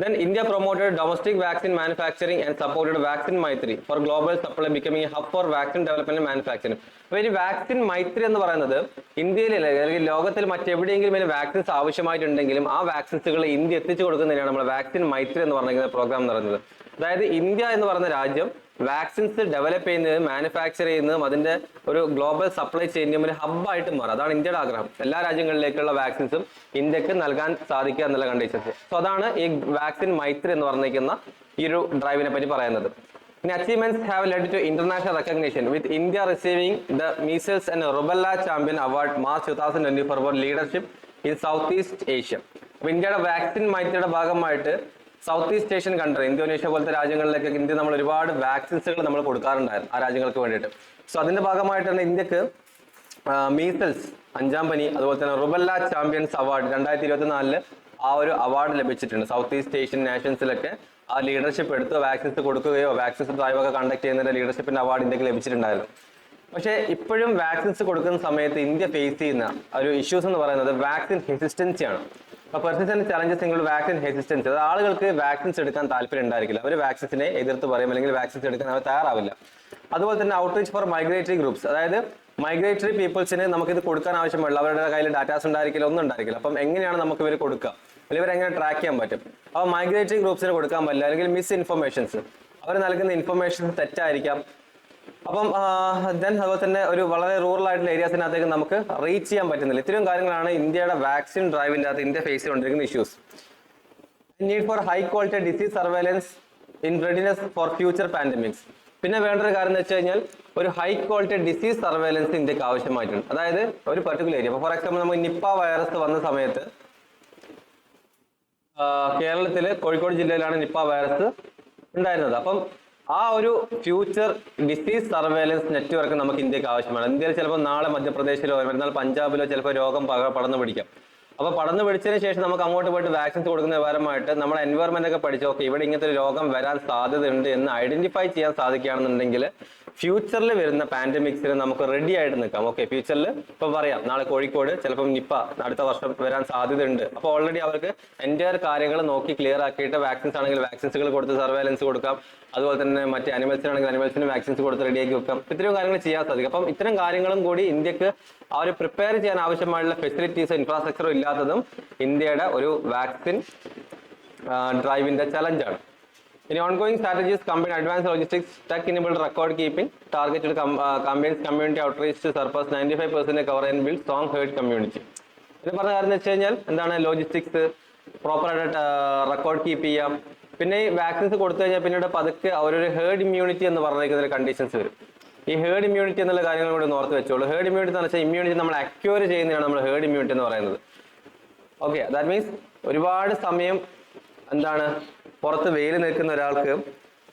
Then India promoted domestic vaccine manufacturing and supported Vaccine Maitri for global supply, becoming a hub for vaccine development and manufacturing. അപ്പോൾ ഈ വാക്സിൻ മൈത്രി എന്ന് പറയുന്നത് ഇന്ത്യയിലെ അല്ലെങ്കിൽ ലോകത്തിൽ മറ്റെവിടെയെങ്കിലും ഇതിന് വാക്സിൻസ് ആവശ്യമായിട്ടുണ്ടെങ്കിലും ആ വാക്സിൻസുകൾ ഇന്ത്യ എത്തിച്ചു കൊടുക്കുന്നതിനാണ് നമ്മൾ വാക്സിൻ മൈത്രി എന്ന് പറഞ്ഞിരിക്കുന്ന പ്രോഗ്രാം എന്ന് പറയുന്നത്. അതായത് ഇന്ത്യ എന്ന് പറയുന്ന രാജ്യം വാക്സിൻസ് ഡെവലപ്പ് ചെയ്യുന്നതും മാനുഫാക്ചർ ചെയ്യുന്നതും അതിന്റെ ഒരു ഗ്ലോബൽ സപ്ലൈ ചെയിനും ഒരു ഹബ്ബായിട്ട് മാറും. അതാണ് ഇന്ത്യയുടെ ആഗ്രഹം. എല്ലാ രാജ്യങ്ങളിലേക്കുള്ള വാക്സിൻസും ഇന്ത്യക്ക് നൽകാൻ സാധിക്കുക എന്നുള്ള കണ്ടീഷൻസ്. സോ അതാണ് ഈ വാക്സിൻ മൈത്രി എന്ന് പറഞ്ഞിരിക്കുന്ന ഈ ഒരു ഡ്രൈവിനെ പറ്റി പറയുന്നത്. ഇനി achievements have led to international recognition with India receiving the measles and rubella champion award March 2024 for leadership in South East Asia. അപ്പൊ ഇന്ത്യയുടെ വാക്സിൻ മൈത്രിയുടെ ഭാഗമായിട്ട് South East Asian country Indonesia പോലത്തെ രാജ്യങ്ങളിലേക്ക് ഇന്ത്യ നമ്മൾ ഒരുപാട് വാക്സിൻസുകൾ നമ്മൾ കൊടുക്കാറുണ്ടായിരുന്നു ആ രാജ്യങ്ങൾക്ക് വേണ്ടിയിട്ട്. സോ അതിന്റെ ഭാഗമായിട്ടാണ് ഇന്ത്യക്ക് മീസൽസ് 5ാം പനി അതുപോലെ തന്നെ റുബെല്ല ചാമ്പ്യൻസ് അവാർഡ് 2024 ആ ഒരു അവാർഡ് ലഭിച്ചിട്ടുണ്ട്. സൗത്ത് ഈസ്റ്റ് ഏഷ്യൻ നാഷൻസിലൊക്കെ ആ ലീഡർഷിപ്പ് എടുത്ത് വാക്സിൻസ് കൊടുക്കുകയോ വാക്സിൻസ് ഡ്രൈവ് ഒക്കെ കണ്ടക്ട് ചെയ്യുന്നതിന്റെ ലീഡർഷിപ്പിന്റെ അവാർഡ് ഇന്ത്യക്ക് ലഭിച്ചിട്ടുണ്ടായിരുന്നു. പക്ഷേ ഇപ്പോഴും വാക്സിൻസ് കൊടുക്കുന്ന സമയത്ത് ഇന്ത്യ ഫേസ് ചെയ്യുന്ന ഒരു ഇഷ്യൂസ് എന്ന് പറയുന്നത് വാക്സിൻ ഹെസിസ്റ്റൻസി ആണ്. അപ്പോൾ പെർസിസ്റ്റന്റ് ചലഞ്ചസ് ഇൻക്ലൂഡ് വാക്സിൻ ഹെസിസ്റ്റൻസി. അത് ആളുകൾക്ക് വാക്സിൻസ് എടുക്കാൻ താല്പര്യം ഉണ്ടായിരിക്കില്ല, അവർ വാക്സിനെ എതിർത്ത് പറയും അല്ലെങ്കിൽ വാക്സിൻസ് എടുക്കാൻ അവർ തയ്യാറാവില്ല. അതുപോലെ തന്നെ ഔട്ട്റീച്ച് ഫോർ മൈഗ്രേറ്ററി ഗ്രൂപ്പ്സ്, അതായത് മൈഗ്രേറ്ററി പീപ്പിൾസിന് നമുക്കിത് കൊടുക്കാൻ ആവശ്യമുള്ള അവരുടെ കയ്യിൽ ഡാറ്റാസ് ഉണ്ടായിരിക്കില്ല, ഒന്നും ഉണ്ടായിരിക്കില്ല. അപ്പം എങ്ങനെയാണ് നമുക്ക് ഇവർ കൊടുക്കുക, അല്ലെങ്കിൽ ഇവരെങ്ങനെ ട്രാക്ക് ചെയ്യാൻ പറ്റും? അപ്പോൾ മൈഗ്രേറ്ററി ഗ്രൂപ്പ്സിന് കൊടുക്കാൻ പറ്റില്ല, അല്ലെങ്കിൽ മിസ് ഇൻഫർമേഷൻസ്, അവർ നൽകുന്ന ഇൻഫർമേഷൻ തെറ്റായിരിക്കാം. അപ്പം അതുപോലെ തന്നെ ഒരു വളരെ റൂറൽ ആയിട്ടുള്ള ഏരിയാസിനകത്തേക്ക് നമുക്ക് റീച്ച് ചെയ്യാൻ പറ്റുന്നില്ല. ഇത്രയും കാര്യങ്ങളാണ് ഇന്ത്യയുടെ വാക്സിൻ ഡ്രൈവിൻ്റെ അകത്ത് ഇന്ത്യ ഫേസ് ചെയ്തുകൊണ്ടിരിക്കുന്ന issues. Need for high quality disease surveillance in readiness for future pandemics. പിന്നെ വേണ്ടൊരു കാര്യം എന്ന് വെച്ച് കഴിഞ്ഞാൽ ഒരു ഹൈ ക്വാളിറ്റി ഡിസീസ് സർവൈലൻസ് ഇന്ത്യക്ക് ആവശ്യമായിട്ടുണ്ട്. അതായത് ഒരു പർട്ടിക്കുലർ ഏരിയ, ഫോർ എക്സാമ്പിൾ നമുക്ക് നിപ്പ വൈറസ് വന്ന സമയത്ത് കേരളത്തില് കോഴിക്കോട് ജില്ലയിലാണ് നിപ്പ വൈറസ് ഉണ്ടായിരുന്നത്. അപ്പം ആ ഒരു ഫ്യൂച്ചർ ഡിസീസ് സർവൈലൻസ് നെറ്റ്വർക്ക് നമുക്ക് ഇന്ത്യക്ക് ആവശ്യമാണ്. ഇന്ത്യയിൽ ചിലപ്പോൾ നാളെ മധ്യപ്രദേശിലോ മറ്റന്നാൾ പഞ്ചാബിലോ ചിലപ്പോൾ രോഗം പടർന്നു പിടിക്കാം. അപ്പോൾ പടർന്നു പിടിച്ചതിന് ശേഷം നമുക്ക് അങ്ങോട്ട് പോയിട്ട് വാക്സിൻസ് കൊടുക്കുന്ന പകരമായിട്ട് നമ്മുടെ എൻവയറമെന്റ് ഒക്കെ പഠിച്ച് ഓക്കെ ഇവിടെ ഇങ്ങനത്തെ ഒരു രോഗം വരാൻ സാധ്യതയുണ്ട് എന്ന് ഐഡന്റിഫൈ ചെയ്യാൻ സാധിക്കുകയാണെന്നുണ്ടെങ്കിൽ ഫ്യൂച്ചറിൽ വരുന്ന പാൻഡമിക്സിന് നമുക്ക് റെഡി ആയിട്ട് നിൽക്കാം. ഓക്കെ, ഫ്യൂച്ചറിൽ ഇപ്പൊ പറയാം നാളെ കോഴിക്കോട് ചിലപ്പോൾ നിപ്പ അടുത്ത വർഷം വരാൻ സാധ്യതയുണ്ട്. അപ്പോൾ ഓൾറെഡി അവർക്ക് എൻ്റയർ കാര്യങ്ങൾ നോക്കി ക്ലിയർ ആക്കിയിട്ട് വാക്സിൻസ് ആണെങ്കിൽ വാക്സിൻസുകൾ കൊടുത്ത് സർവൈലൻസ് കൊടുക്കാം. അതുപോലെ തന്നെ മറ്റ് അനിമൽസിനാണെങ്കിൽ അനിമൽസിന് വാക്സിൻസ് കൊടുത്ത് റെഡിയാക്കി വെക്കാം. ഇത്രയും കാര്യങ്ങൾ ചെയ്യാൻ സാധിക്കും. അപ്പം ഇത്തരം കാര്യങ്ങളും കൂടി ഇന്ത്യക്ക് ആ ഒരു പ്രിപ്പയർ ചെയ്യാൻ ആവശ്യമായിട്ടുള്ള ഫെസിലിറ്റീസോ ഇൻഫ്രാസ്ട്രക്ചറോ ഇല്ലാത്തതും ഇന്ത്യയുടെ ഒരു വാക്സിൻ ഡ്രൈവിന്റെ ചലഞ്ചാണ്. ഇനി ongoing strategies company advance logistics tech enabled record keeping targeted companies community outreach to surpass 95% cover and build strong herd community. ഇത് പറഞ്ഞ കാര്യം എന്ന് വെച്ച് കഴിഞ്ഞാൽ എന്താണ് ലോജിസ്റ്റിക്സ് പ്രോപ്പറായിട്ട് റെക്കോർഡ് കീപ്പ് ചെയ്യാം. പിന്നെ ഈ വാക്സിൻസ് കൊടുത്തു കഴിഞ്ഞാൽ പിന്നീട് പതുക്കെ അവരൊരു ഹേർഡ് ഇമ്മ്യൂണിറ്റി എന്ന് പറഞ്ഞിരിക്കുന്ന കണ്ടീഷൻസ് വരും. ഈ ഹേർഡ് ഇമ്മ്യൂണിറ്റി എന്നുള്ള കാര്യങ്ങൾ കൂടി ഓർത്ത് വെച്ചോളൂ. ഹേർഡ് ഇമ്മ്യൂണിറ്റി എന്ന് വെച്ചാൽ ഇമ്മ്യൂണിറ്റി നമ്മൾ അക്യൂർ ചെയ്യുന്നതാണ് നമ്മൾ ഹേർഡ് ഇമ്മ്യൂണിറ്റി എന്ന് പറയുന്നത്. ഓക്കെ, ദാറ്റ് മീൻസ് ഒരുപാട് സമയം എന്താണ് പുറത്ത് വെയിൽ നിൽക്കുന്ന ഒരാൾക്ക്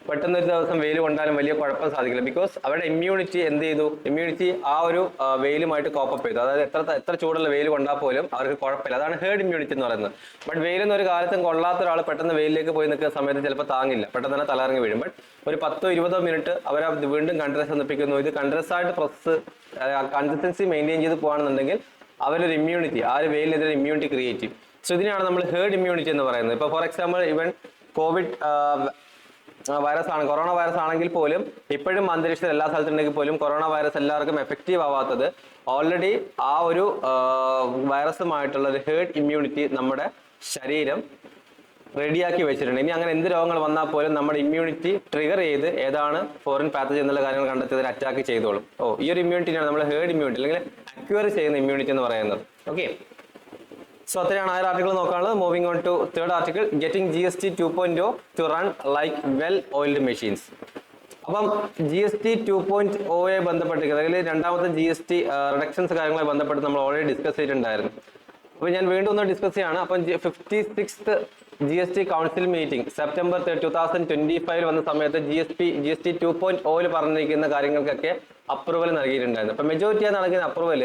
പെട്ടെന്ന് ഒരു ദിവസം വെയിൽ കൊണ്ടാലും വലിയ കുഴപ്പം സാധിക്കില്ല. ബിക്കോസ് അവരുടെ ഇമ്മ്യൂണിറ്റി എന്ത് ചെയ്തു, ഇമ്മ്യൂണിറ്റി ആ ഒരു വെയിലുമായിട്ട് കോപ്പപ്പ് ചെയ്തു. അതായത് എത്ര ചൂടുള്ള വെയിൽ കൊണ്ടാൽ പോലും അവർക്ക് കുഴപ്പമില്ല. അതാണ് ഹേർഡ് ഇമ്മ്യൂണിറ്റി എന്ന് പറയുന്നത്. ബട്ട് വെയിലൊന്നും ഒരു കാലത്തും കൊള്ളാത്ത ഒരാൾ പെട്ടെന്ന് വെയിലിലേക്ക് പോയി നിൽക്കുന്ന സമയത്ത് ചിലപ്പോൾ താങ്ങില്ല, പെട്ടെന്ന് തന്നെ തലയിറങ്ങി വീഴും. ബട്ട് ഒരു 10-20 മിനിറ്റ് അവരെ വീണ്ടും കണ്ടിന്യൂസ് ഒന്നിപ്പിക്കുന്നു. ഇത് കണ്ടിന്യൂസ് ആയിട്ട് പ്രോസസ്സ് കൺസിസ്റ്റൻസി മെയിൻറ്റെയിൻ ചെയ്ത് പോകുകയാണെന്നുണ്ടെങ്കിൽ അവരൊരു ഇമ്മ്യൂണിറ്റി ആ ഒരു വെയിലിനെതിരെ ഇമ്മ്യൂണിറ്റി ക്രിയേറ്റ് ചെയ്യും. സോ ഇതിനാണ് നമ്മൾ ഹേർഡ് ഇമ്മ്യൂണിറ്റി എന്ന് പറയുന്നത്. ഇപ്പോൾ ഫോർ എക്സാമ്പിൾ ഇവൻ കോവിഡ് വൈറസ് ആണ്, കൊറോണ വൈറസ് ആണെങ്കിൽ പോലും ഇപ്പോഴും അന്തരീക്ഷത്തിൽ എല്ലാ സ്ഥലത്തുണ്ടെങ്കിൽ പോലും കൊറോണ വൈറസ് എല്ലാവർക്കും എഫക്റ്റീവ് ആവാത്തത് ഓൾറെഡി ആ ഒരു വൈറസുമായിട്ടുള്ള ഒരു ഹേർഡ് ഇമ്മ്യൂണിറ്റി നമ്മുടെ ശരീരം റെഡിയാക്കി വെച്ചിട്ടുണ്ട്. ഇനി അങ്ങനെ എന്ത് രോഗങ്ങൾ വന്നാൽ പോലും നമ്മുടെ ഇമ്മ്യൂണിറ്റി ട്രിഗർ ചെയ്ത് ഏതാണ് ഫോറിൻ പാത്തജൻ എന്നുള്ള കാര്യങ്ങൾ കണ്ടെത്തിയതിന് അറ്റാക്ക് ചെയ്തോളും. ഈ ഒരു ഇമ്മ്യൂണിറ്റിയാണ് നമ്മൾ ഹേർഡ് ഇമ്മ്യൂണിറ്റി അല്ലെങ്കിൽ അക്വയർ ചെയ്യുന്ന ഇമ്മ്യൂണിറ്റി എന്ന് പറയുന്നത്. ഓക്കെ, സോ അത്രയാണ് ആ ഒരു ആർട്ടിക്കിൾ നോക്കാനുള്ളത്. Moving on to third article, getting GST 2.0 to run like well oiled machines. അപ്പം GST 2.0യെ ബന്ധപ്പെട്ടിരിക്കുന്നത് അല്ലെങ്കിൽ രണ്ടാമത്തെ GST റിഡക്ഷൻസ് കാര്യങ്ങളെ ബന്ധപ്പെട്ട് നമ്മൾ ഓൾറെഡി ഡിസ്കസ് ചെയ്തിട്ടുണ്ടായിരുന്നു. അപ്പോൾ ഞാൻ വീണ്ടും ഒന്ന് ഡിസ്കസ് ചെയ്യാണ്. അപ്പം 56th GST council meeting September 2025 വന്ന സമയത്ത് GST 2.0 പറഞ്ഞിരിക്കുന്ന കാര്യങ്ങൾക്കൊക്കെ അപ്രൂവൽ നൽകിയിട്ടുണ്ടായിരുന്നു. അപ്പം മെജോറിറ്റി നൽകിയ അപ്രൂവൽ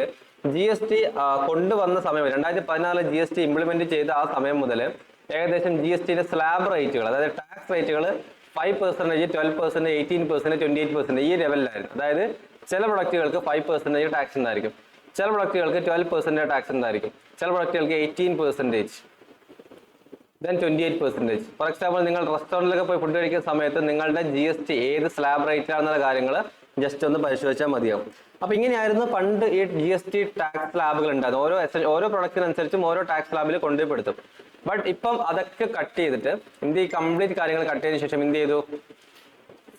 GST കൊണ്ടുവന്ന സമയം 2014 GST ഇംപ്ലിമെന്റ് ചെയ്ത ആ സമയം മുതൽ ഏകദേശം GSTയുടെ സ്ലാബ് റേറ്റുകൾ, അതായത് ടാക്സ് റേറ്റുകൾ 5%, 12%, 18%, 28% ഈ ലെവലിലായിരുന്നു. അതായത് ചില പ്രൊഡക്റ്റുകൾക്ക് 5% ടാക്സ് ഉണ്ടായിരിക്കും, ചില പ്രൊഡക്റ്റുകൾക്ക് 12% ടാക്സ് ഉണ്ടായിരിക്കും, ചില പ്രൊഡക്റ്റുകൾക്ക് 18%, then 28%. ഫോർ എക്സാമ്പിൾ, നിങ്ങൾ റെസ്റ്റോറൻറ്റിലൊക്കെ പോയി ഫുഡ് കഴിക്കുന്ന സമയത്ത് നിങ്ങളുടെ GST ഏത് സ്ലാബ് റേറ്റിലാണെന്നുള്ള കാര്യങ്ങൾ ജസ്റ്റ് ഒന്ന് പരിശോധിച്ചാൽ മതിയാവും. അപ്പൊ ഇങ്ങനെയായിരുന്നു പണ്ട് ഈ GST ടാക്സ് സ്ലാബുകൾ ഉണ്ടായിരുന്നു. ഓരോ പ്രൊഡക്റ്റിനനുസരിച്ചും ഓരോ ടാക്സ് സ്ലാബിൽ കൊണ്ടുപോയിപ്പെടുത്തും. ബട്ട് ഇപ്പം അതൊക്കെ കട്ട് ചെയ്തിട്ട് ഇന്ത്യ ഈ കംപ്ലീറ്റ് കാര്യങ്ങൾ കട്ട് ചെയ്തതിനു ശേഷം എന്ത് ചെയ്തു,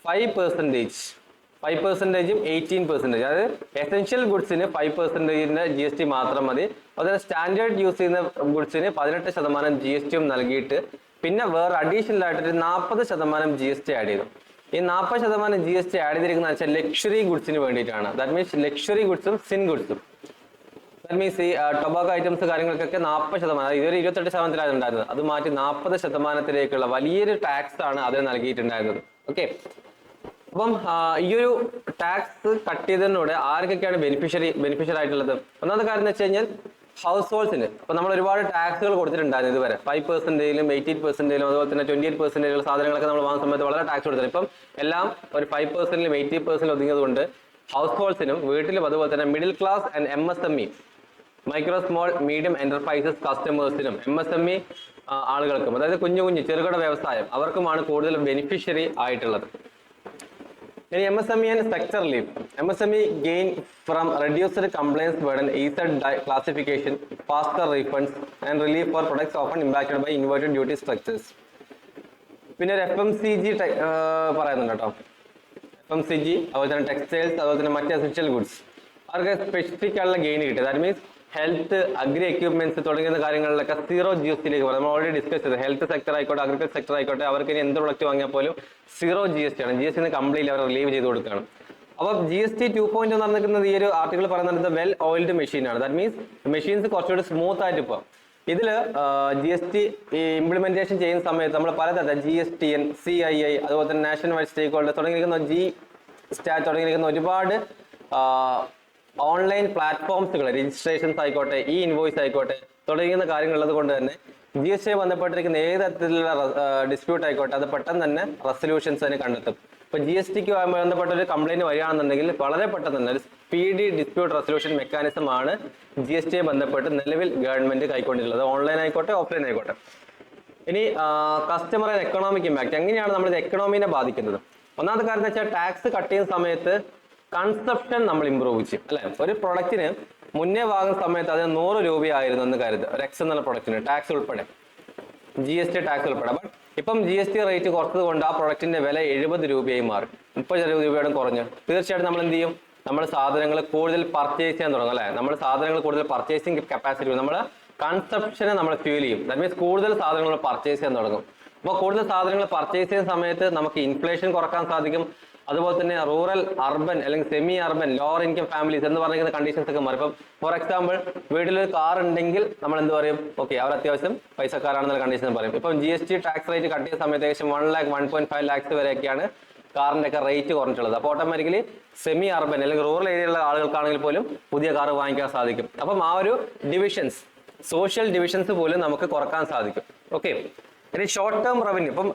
5%, 5%, 18%, അതായത് എസെൻഷ്യൽ ഗുഡ്സിന് 5% GST മാത്രം മതി. അതുപോലെ സ്റ്റാൻഡേർഡ് യൂസ് ചെയ്യുന്ന ഗുഡ്സിന് 18% GST നൽകിയിട്ട് പിന്നെ വേറെ അഡീഷണൽ ആയിട്ട് 40% GST ആഡ് ചെയ്തു. ഈ 40% GST ആഡ് ചെയ്തിരിക്കുന്ന വെച്ചാൽ ലക്ഷറി ഗുഡ്സിന് വേണ്ടിയിട്ടാണ്. ദാറ്റ് മീൻസ് ലക്ഷറി ഗുഡ്സും സിൻ ഗുഡ്സും. ദാറ്റ് മീൻസ് ഈ ടൊബാക്കോ ഐറ്റംസ് കാര്യങ്ങൾക്കൊക്കെ 40%, ഇതൊരു 28% ഉണ്ടായിരുന്നത്, അത് മാറ്റി 40%-ലേക്കുള്ള വലിയൊരു ടാക്സ് ആണ് അതിന് നൽകിയിട്ടുണ്ടായിരുന്നത്. ഓക്കെ, അപ്പം ഈ ഒരു ടാക്സ് കട്ട് ചെയ്തതിനോട് ആർക്കൊക്കെയാണ് ബെനിഫിഷ്യൽ ആയിട്ടുള്ളത്? ഒന്നാമത്തെ കാര്യം എന്ന് വെച്ച് കഴിഞ്ഞാൽ ഹൗസ് ഹോൾഡ്സിന്. ഇപ്പൊ നമ്മൾ ഒരുപാട് ടാക്സുകൾ കൊടുത്തിട്ടുണ്ടായിരുന്നു ഇതുവരെ, 5%, 18%, അതുപോലെ തന്നെ 28% സാധനങ്ങളൊക്കെ നമ്മൾ വാങ്ങുന്ന സമയത്ത് വളരെ ടാക്സ് കൊടുത്തിട്ടുണ്ട്. ഇപ്പം എല്ലാം ഒരു 5%, 80% ഒതുങ്ങിയതുകൊണ്ട് ഹൗസ് ഹോൾഡ്സിനും വീട്ടിലും അതുപോലെ തന്നെ middle class and MSME, micro small medium enterprises കസ്റ്റമേഴ്സിനും MSME ആളുകൾക്കും, അതായത് കുഞ്ഞു ചെറുകിട വ്യവസായം, അവർക്കുമാണ് കൂടുതൽ ബെനിഫിഷ്യറി ആയിട്ടുള്ളത്. ഇനി MSME and sector relief. MSME gain from reduced complaints burden, easier classification, faster refunds and relief for products often impacted by inverted duty structures. പിന്നെ ഒരു FMCG പറയുന്നുണ്ട് കേട്ടോ. FMCG, അതുപോലെ തന്നെ ടെക്സ്റ്റൈൽസ്, അതുപോലെ തന്നെ മറ്റ് എസെൻഷ്യൽ ഗുഡ്സ്, അവർക്ക് സ്പെസിഫിക് ആയിട്ടുള്ള ഗെയിൻ കിട്ടി. That means health, agri equipments തുടങ്ങിയ കാര്യങ്ങളിലൊക്കെ 0 GST നമ്മൾ ഓൾറെഡി ഡിസ്കസ് ചെയ്തത്. ഹെൽത്ത് സെക്ടർ ആയിക്കോട്ടെ, അഗ്രികൾച്ചർ സെക്ടർ ആയിക്കോട്ടെ, അവർക്ക് ഇനി എന്ത് പ്രൊഡക്റ്റ് വാങ്ങിയാൽ പോലും 0 GST ആണ്. GST കംപ്ലീറ്റ്ലി അവർ റിലീവ് ചെയ്ത് കൊടുക്കുകയാണ്. അപ്പോൾ GST 2.0 നടന്നിരിക്കുന്നത് ഈ ഒരു ആർട്ടിക്കിൾ പറയുന്നത് വെൽ ഓയിൽഡ് മെഷീൻ ആണ്. ദാറ്റ് മീൻസ് മെഷീൻസ് കുറച്ചുകൂടി സ്മൂത്ത് ആയിട്ട് ഇപ്പോൾ ഇതിൽ GST ഈ ഇംപ്ലിമെന്റേഷൻ ചെയ്യുന്ന സമയത്ത് നമ്മൾ പലതരം GSTN, CII, അതുപോലെ തന്നെ നാഷണൽ വൈഡ് സ്റ്റേക്ക് ഹോൾഡർ തുടങ്ങിയിരിക്കുന്ന GSTAT തുടങ്ങിയിരിക്കുന്ന ഒരുപാട് ഓൺലൈൻ പ്ലാറ്റ്ഫോംസുകൾ, രജിസ്ട്രേഷൻസ് ആയിക്കോട്ടെ, ഇൻവോയ്സ് ആയിക്കോട്ടെ തുടങ്ങിയ കാര്യങ്ങളുള്ളത് കൊണ്ട് തന്നെ GST ബന്ധപ്പെട്ടിരിക്കുന്ന ഏത് തരത്തിലുള്ള ഡിസ്പ്യൂട്ട് ആയിക്കോട്ടെ അത് പെട്ടെന്ന് തന്നെ റെസൊല്യൂഷൻസ് തന്നെ കണ്ടെത്തും. ഇപ്പോൾ GSTക്ക് ബന്ധപ്പെട്ട ഒരു കംപ്ലൈന്റ് വരികയാണെന്നുണ്ടെങ്കിൽ വളരെ പെട്ടെന്ന് തന്നെ ഒരു സ്പീഡി ഡിസ്പ്യൂട്ട് റെസൊല്യൂഷൻ മെക്കാനിസം ആണ് GSTയെ ബന്ധപ്പെട്ട് നിലവിൽ ഗവൺമെന്റ് കൈക്കൊണ്ടിട്ടുള്ളത്, ഓൺലൈൻ ആയിക്കോട്ടെ ഓഫ്ലൈൻ ആയിക്കോട്ടെ. ഇനി കസ്റ്റമർ ആൻഡ് എക്കണോമിക് ഇമ്പാക്ട്, എങ്ങനെയാണ് നമ്മൾ എക്കണോമിനെ ബാധിക്കുന്നത്? ഒന്നാമത്തെ കാര്യം എന്ന് വെച്ചാൽ ടാക്സ് കട്ട് ചെയ്യുന്ന സമയത്ത് കൺസപ്ഷൻ നമ്മൾ ഇമ്പ്രൂവ് ചെയ്യും അല്ലെ. ഒരു പ്രൊഡക്റ്റിന് മുന്നേ വാങ്ങുന്ന സമയത്ത് അത് 100 രൂപയായിരുന്നു എന്ന് കരുതുക, ഒരു X എന്നുള്ള പ്രൊഡക്റ്റിന് ടാക്സ് ഉൾപ്പെടെ, GST ടാക്സ് ഉൾപ്പെടെ. ബട്ട് ഇപ്പം GST റേറ്റ് കുറച്ചത് കൊണ്ട് ആ പ്രൊഡക്റ്റിന്റെ വില 70 രൂപയായി മാറി, 30 രൂപയോടും കുറഞ്ഞു. തീർച്ചയായിട്ടും നമ്മൾ എന്ത് ചെയ്യും, നമ്മൾ സാധനങ്ങൾ കൂടുതൽ പർച്ചേസ് ചെയ്യാൻ തുടങ്ങും അല്ലെ. നമ്മൾ സാധനങ്ങൾ കൂടുതൽ പർച്ചേസിങ് കപ്പാസിറ്റി, നമ്മൾ കൺസപ്ഷനെ നമ്മൾ ഫ്യൂൽ ചെയ്യും. ദാറ്റ് മീൻസ് കൂടുതൽ സാധനങ്ങൾ പർച്ചേസ് ചെയ്യാൻ തുടങ്ങും. അപ്പോൾ കൂടുതൽ സാധനങ്ങൾ പർച്ചേസ് ചെയ്യുന്ന സമയത്ത് നമുക്ക് ഇൻഫ്ലേഷൻ കുറക്കാൻ സാധിക്കും. അതുപോലെ തന്നെ റൂറൽ, അർബൻ അല്ലെങ്കിൽ semi urban, lower income families എന്ന് പറയുന്ന കണ്ടീഷൻസ് ഒക്കെ മാറി. ഇപ്പം ഫോർ എക്സാമ്പിൾ വീട്ടിലൊരു കാർ ഉണ്ടെങ്കിൽ നമ്മൾ എന്ത് പറയും, ഓക്കെ അവർ അത്യാവശ്യം പൈസക്കാരാണെന്നുള്ള കണ്ടീഷൻ പറയും. ഇപ്പം GST ടാക്സ് റേറ്റ് കട്ട് ചെയ്യുന്ന സമയത്ത് ഏകദേശം 1 lakh 1.5 lakhs വരെയൊക്കെയാണ് കാറിന്റെ ഒക്കെ റേറ്റ് കുറഞ്ഞിട്ടുള്ളത്. അപ്പോൾ ഓട്ടോമാറ്റിക്കലി സെമി അർബൻ അല്ലെങ്കിൽ റൂറൽ ഏരിയയിലുള്ള ആളുകൾക്കാണെങ്കിൽ പോലും പുതിയ കാർ വാങ്ങിക്കാൻ സാധിക്കും. അപ്പം ആ ഒരു ഡിവിഷൻസ്, സോഷ്യൽ ഡിവിഷൻസ് പോലും നമുക്ക് കുറക്കാൻ സാധിക്കും. ഓക്കെ, ഇനി ഷോർട്ട് ടേം റവന്യൂ. ഇപ്പം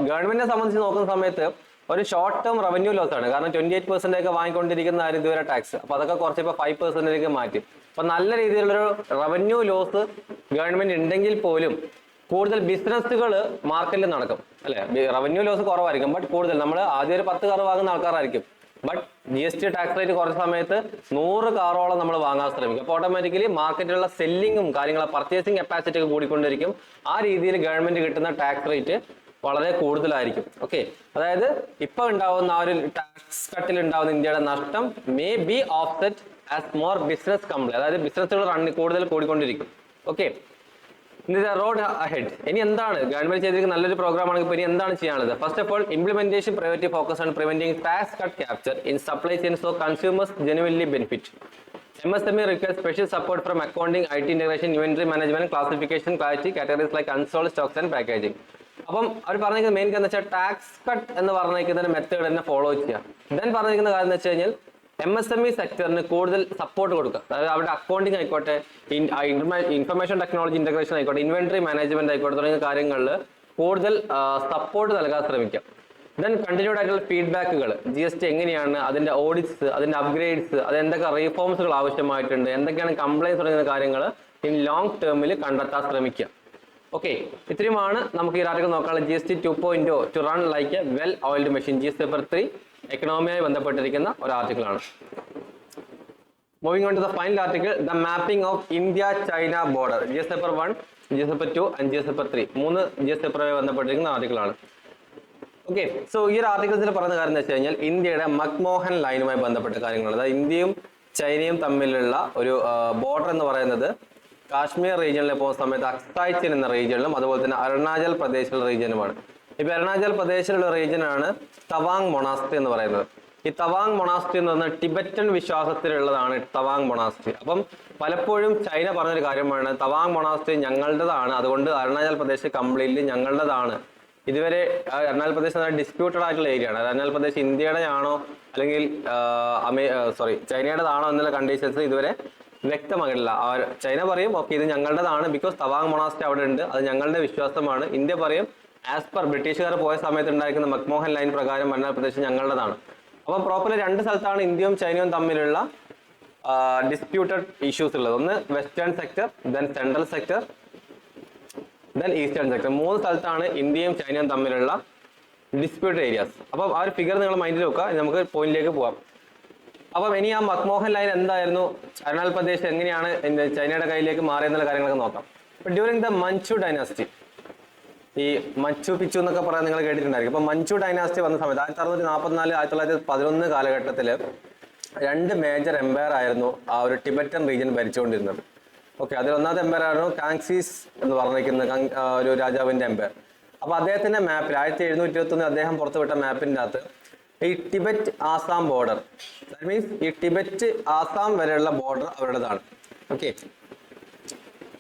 ഗവൺമെന്റിനെ സംബന്ധിച്ച് നോക്കുന്ന സമയത്ത് ഒരു ഷോർട്ട് ടേം റവന്യൂ ലോസ് ആണ്. കാരണം 28% ഒക്കെ വാങ്ങിക്കൊണ്ടിരിക്കുന്ന ആരും ഇതുവരെ ടാക്സ്, അപ്പൊ അതൊക്കെ കുറച്ച് ഇപ്പോൾ 5% മാറ്റി. അപ്പൊ നല്ല രീതിയിലുള്ളൊരു റവന്യൂ ലോസ് ഗവൺമെന്റ് ഉണ്ടെങ്കിൽ പോലും കൂടുതൽ ബിസിനസ്സുകൾ മാർക്കറ്റിൽ നടക്കും. അല്ലെ? റവന്യൂ ലോസ് കുറവായിരിക്കും, ബട്ട് കൂടുതൽ നമ്മൾ ആദ്യം ഒരു 10 കാർ വാങ്ങുന്ന ആൾക്കാരായിരിക്കും. ബട്ട് GST ടാക്സ് റേറ്റ് കുറച്ച സമയത്ത് 100 കാറോളം നമ്മൾ വാങ്ങാൻ ശ്രമിക്കും. അപ്പോൾ ഓട്ടോമാറ്റിക്കലി മാർക്കറ്റിലുള്ള സെല്ലിങ്ങും കാര്യങ്ങളും പർച്ചേസിംഗ് കപ്പാസിറ്റി ഒക്കെ കൂടിക്കൊണ്ടിരിക്കും. ആ രീതിയിൽ ഗവൺമെന്റ് കിട്ടുന്ന ടാക്സ് റേറ്റ് വളരെ കൂടുതലായിരിക്കും. ഓക്കെ, അതായത് ഇപ്പൊ ഉണ്ടാവുന്ന ആ ഒരു ടാക്സ് കട്ടിൽ ഉണ്ടാവുന്ന ഇന്ത്യയുടെ നഷ്ടം may be offset as more business comply, അതായത് ബിസിനസ്സുകൾ കൂടുതൽ കൂടിക്കൊണ്ടിരിക്കും. Okay, road ahead. ഇനി എന്താണ് ഗവൺമെന്റ് ചെയ്തിരിക്കുന്ന നല്ലൊരു പ്രോഗ്രാം ആണെങ്കിൽ ഇനി എന്താണ് ചെയ്യാനുള്ളത്? First of all, implementation priority focus on preventing tax cut capture in supply chain saw consumers genuinely benefit. MSME requires special support from accounting, IT integration, inventory management, classification, quality, categories like unsold stocks and packaging. അപ്പം അവർ പറഞ്ഞിരിക്കുന്ന main കാര്യം എന്ന് വെച്ചാൽ tax cut എന്ന് പറഞ്ഞിരിക്കുന്ന method തന്നെ follow ചെയ്യുക. Then പറഞ്ഞിരിക്കുന്ന കാര്യം എന്ന് വെച്ച് കഴിഞ്ഞാൽ MSME സെക്ടറിന് കൂടുതൽ സപ്പോർട്ട് കൊടുക്കുക. അതായത് അവരുടെ അക്കൗണ്ടിങ് ആയിക്കോട്ടെ, ഇൻഫർമേഷൻ ടെക്നോളജി ഇന്റഗ്രേഷൻ ആയിക്കോട്ടെ, ഇൻവെന്ററി മാനേജ്മെന്റ് ആയിക്കോട്ടെ തുടങ്ങിയ കാര്യങ്ങളിൽ കൂടുതൽ സപ്പോർട്ട് നൽകാൻ ശ്രമിക്കാം. ദെൻ കണ്ടിന്യൂഡ് ആയിട്ടുള്ള ഫീഡ്ബാക്കുകൾ, GST എങ്ങനെയാണ്, അതിന്റെ ഓഡിറ്റ്സ്, അതിന്റെ അപ്ഗ്രേഡ്സ്, അത് എന്തൊക്കെ റീഫോംസുകൾ ആവശ്യമായിട്ടുണ്ട്, എന്തൊക്കെയാണ് കംപ്ലൈൻസ് തുടങ്ങിയ കാര്യങ്ങൾ ഇൻ ലോങ് ടേമിൽ കണ്ടെത്താൻ ശ്രമിക്കുക. ഓക്കെ, ഇത്രയുമാണ് നമുക്ക് ഈ ആർട്ടിക്കൽ നോക്കാനുള്ള GST 2.0 to run like a well oiled machine. GST paper 3 എക്കണോമിയായി ബന്ധപ്പെട്ടിരിക്കുന്ന ഒരു ആർട്ടിക്കിളാണ്. Moving on to the final article, the mapping of India China border. GST paper 1, GST paper 2 and GST paper 3 3 GST പേപ്പറുമായി ബന്ധപ്പെട്ടിരിക്കുന്ന ആർട്ടിക്കിളാണ്. Okay, so ഈ ഒരു ആർട്ടിക്കിൾസിൽ പറയുന്ന കാര്യം എന്ന് വെച്ച് കഴിഞ്ഞാൽ ഇന്ത്യയുടെ മക്മോഹൻ ലൈനുമായി ബന്ധപ്പെട്ട കാര്യങ്ങളാണ്. അതായത് ഇന്ത്യയും ചൈനയും തമ്മിലുള്ള ഒരു ബോർഡർ എന്ന് പറയുന്നത് കാശ്മീർ റീജിയനിൽ പോകുന്ന സമയത്ത് അക്സായ് ചിൻ എന്ന റീജിയനിലും അതുപോലെ തന്നെ അരുണാചൽ പ്രദേശിലുള്ള റീജിയനുമാണ്. ഇപ്പൊ അരുണാചൽ പ്രദേശിലുള്ള റീജിയനാണ് തവാങ് മൊണാസ്ട്രി എന്ന് പറയുന്നത്. ഈ തവാങ് മൊണാസ്ട്രി എന്ന് പറഞ്ഞാൽ ടിബറ്റൻ വിശ്വാസത്തിലുള്ളതാണ് തവാങ് മൊണാസ്ട്രി. അപ്പം പലപ്പോഴും ചൈന പറഞ്ഞൊരു കാര്യമാണ്, തവാങ് മൊണാസ്ട്രി ഞങ്ങളുടേതാണ്, അതുകൊണ്ട് അരുണാചൽ പ്രദേശ് കംപ്ലീറ്റ്ലി ഞങ്ങളുടേതാണ്. ഇതുവരെ അരുണാചൽ പ്രദേശ് ഡിസ്പ്യൂട്ടഡ് ആയിട്ടുള്ള ഏരിയ ആണ്. അരുണാചൽ പ്രദേശ് ഇന്ത്യയുടെ ആണോ അല്ലെങ്കിൽ ചൈനയുടേതാണോ എന്നുള്ള കണ്ടീഷൻസ് ഇതുവരെ വ്യക്തമാകില്ല. ചൈന പറയും ഓക്കെ ഇത് ഞങ്ങളുടേതാണ് ബിക്കോസ് തവാങ് മൊണാസ്ട്രി അവിടെ ഉണ്ട്, അത് ഞങ്ങളുടെ വിശ്വാസമാണ്. ഇന്ത്യ പറയും ആസ് പെർ ബ്രിട്ടീഷുകാർ പോയ സമയത്ത് ഉണ്ടായിരിക്കുന്ന മക്മോഹൻ ലൈൻ പ്രകാരം അരുണാചൽ പ്രദേശ് ഞങ്ങളുടേതാണ്. അപ്പം പ്രോപ്പർലി 2 സ്ഥലത്താണ് ഇന്ത്യയും ചൈനയും തമ്മിലുള്ള ഡിസ്പ്യൂട്ടഡ് ഇഷ്യൂസ് ഉള്ളത്. ഒന്ന് western sector, then central sector, then eastern sector. 3 സ്ഥലത്താണ് ഇന്ത്യയും ചൈനയും തമ്മിലുള്ള ഡിസ്പ്യൂട്ടഡ് ഏരിയാസ്. അപ്പം ആ ഒരു ഫിഗർ നിങ്ങൾ മൈൻഡിൽ വെക്കുക. നമുക്ക് പോയിന്റിലേക്ക് പോവാം. അപ്പം ഇനി ആ മക്മോഹൻ ലൈൻ എന്തായിരുന്നു, അരുണാചൽ പ്രദേശ് എങ്ങനെയാണ് ചൈനയുടെ കയ്യിലേക്ക് മാറിയെന്നുള്ള കാര്യങ്ങളൊക്കെ നോക്കാം. ഡ്യൂറിംഗ് ദ മഞ്ചു ഡൈനാസ്റ്റി, ഈ മച്ചു പിച്ചു എന്നൊക്കെ പറയാൻ നിങ്ങൾ കേട്ടിട്ടുണ്ടായിരിക്കും. അപ്പൊ മഞ്ചു ഡൈനാസ്റ്റി വന്ന സമയത്ത് 1644 1911 കാലഘട്ടത്തിൽ 2 മേജർ എംപയർ ആയിരുന്നു ആ ഒരു ടിബറ്റൻ റീജിയൻ ഭരിച്ചുകൊണ്ടിരുന്നത്. ഓക്കെ, അതിൽ ഒന്നാമത്തെ എംപയർ ആയിരുന്നു കാങ്സീസ് എന്ന് പറഞ്ഞിരിക്കുന്ന ഒരു രാജാവിന്റെ എംപയർ. അപ്പൊ അദ്ദേഹത്തിന്റെ മാപ്പിൽ 1721 അദ്ദേഹം പുറത്തുവിട്ട മാപ്പിന്റെ അകത്ത് ഈ Tibet Assam border, that means ഈ ടിബറ്റ് ആസാം വരെയുള്ള ബോർഡർ അവരുടേതാണ്. ഓക്കെ,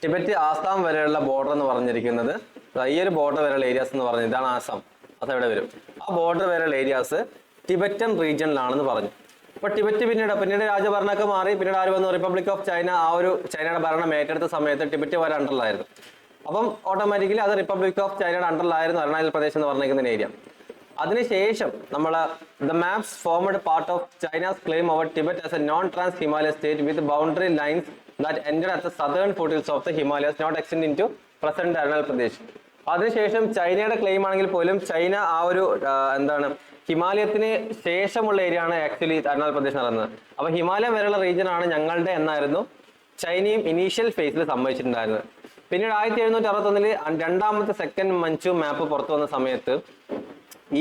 ടിബറ്റ് ആസാം വരെയുള്ള ബോർഡർ എന്ന് പറഞ്ഞിരിക്കുന്നത് ഈ ഒരു ബോർഡർ വരെയുള്ള ഏരിയാസ് എന്ന് പറഞ്ഞത് ഇതാണ് ആസാം, അത് എവിടെ വരും. ആ ബോർഡർ വരെയുള്ള ഏരിയാസ് ടിബറ്റൻ റീജിയനിലാണെന്ന് പറഞ്ഞു. അപ്പൊ ടിബറ്റ് പിന്നീട് രാജഭരണമൊക്കെ മാറി. പിന്നീട് ആര് വന്നു? Republic of China. ആ ഒരു ചൈനയുടെ ഭരണം ഏറ്റെടുത്ത സമയത്ത് ടിബറ്റ് വരെ അണ്ടറിലായിരുന്നു. അപ്പം ഓട്ടോമാറ്റിക്കലി അത് റിപ്പബ്ലിക് ഓഫ് ചൈനയുടെ അണ്ടറിലായിരുന്നു അരുണാചൽ പ്രദേശ് എന്ന് പറഞ്ഞിരിക്കുന്ന ഏരിയ. അതിനുശേഷം നമ്മൾ the maps formed part of China's claim over Tibet as a non trans Himalaya state with boundary lines that ended at the southern foothills of the Himalayas not extend into present Arunachal Pradesh. അതിനുശേഷം ചൈനയുടെ claim ആണെങ്കിൽ പോലും China ആ ഒരു ഹിമാലയത്തിന് ശേഷമുള്ള area ആണ് actually Arunachal Pradesh നടന്നത്. അപ്പൊ ഹിമാലയം വരെയുള്ള റീജിയൻ ആണ് ഞങ്ങളുടെ എന്നായിരുന്നു ചൈനയും ഇനീഷ്യൽ ഫേസിൽ സമ്മതിച്ചിട്ടുണ്ടായിരുന്നത്. പിന്നീട് 1761 രണ്ടാമത്തെ സെക്കൻഡ് മഞ്ചു മാപ്പ് പുറത്തു വന്ന സമയത്ത്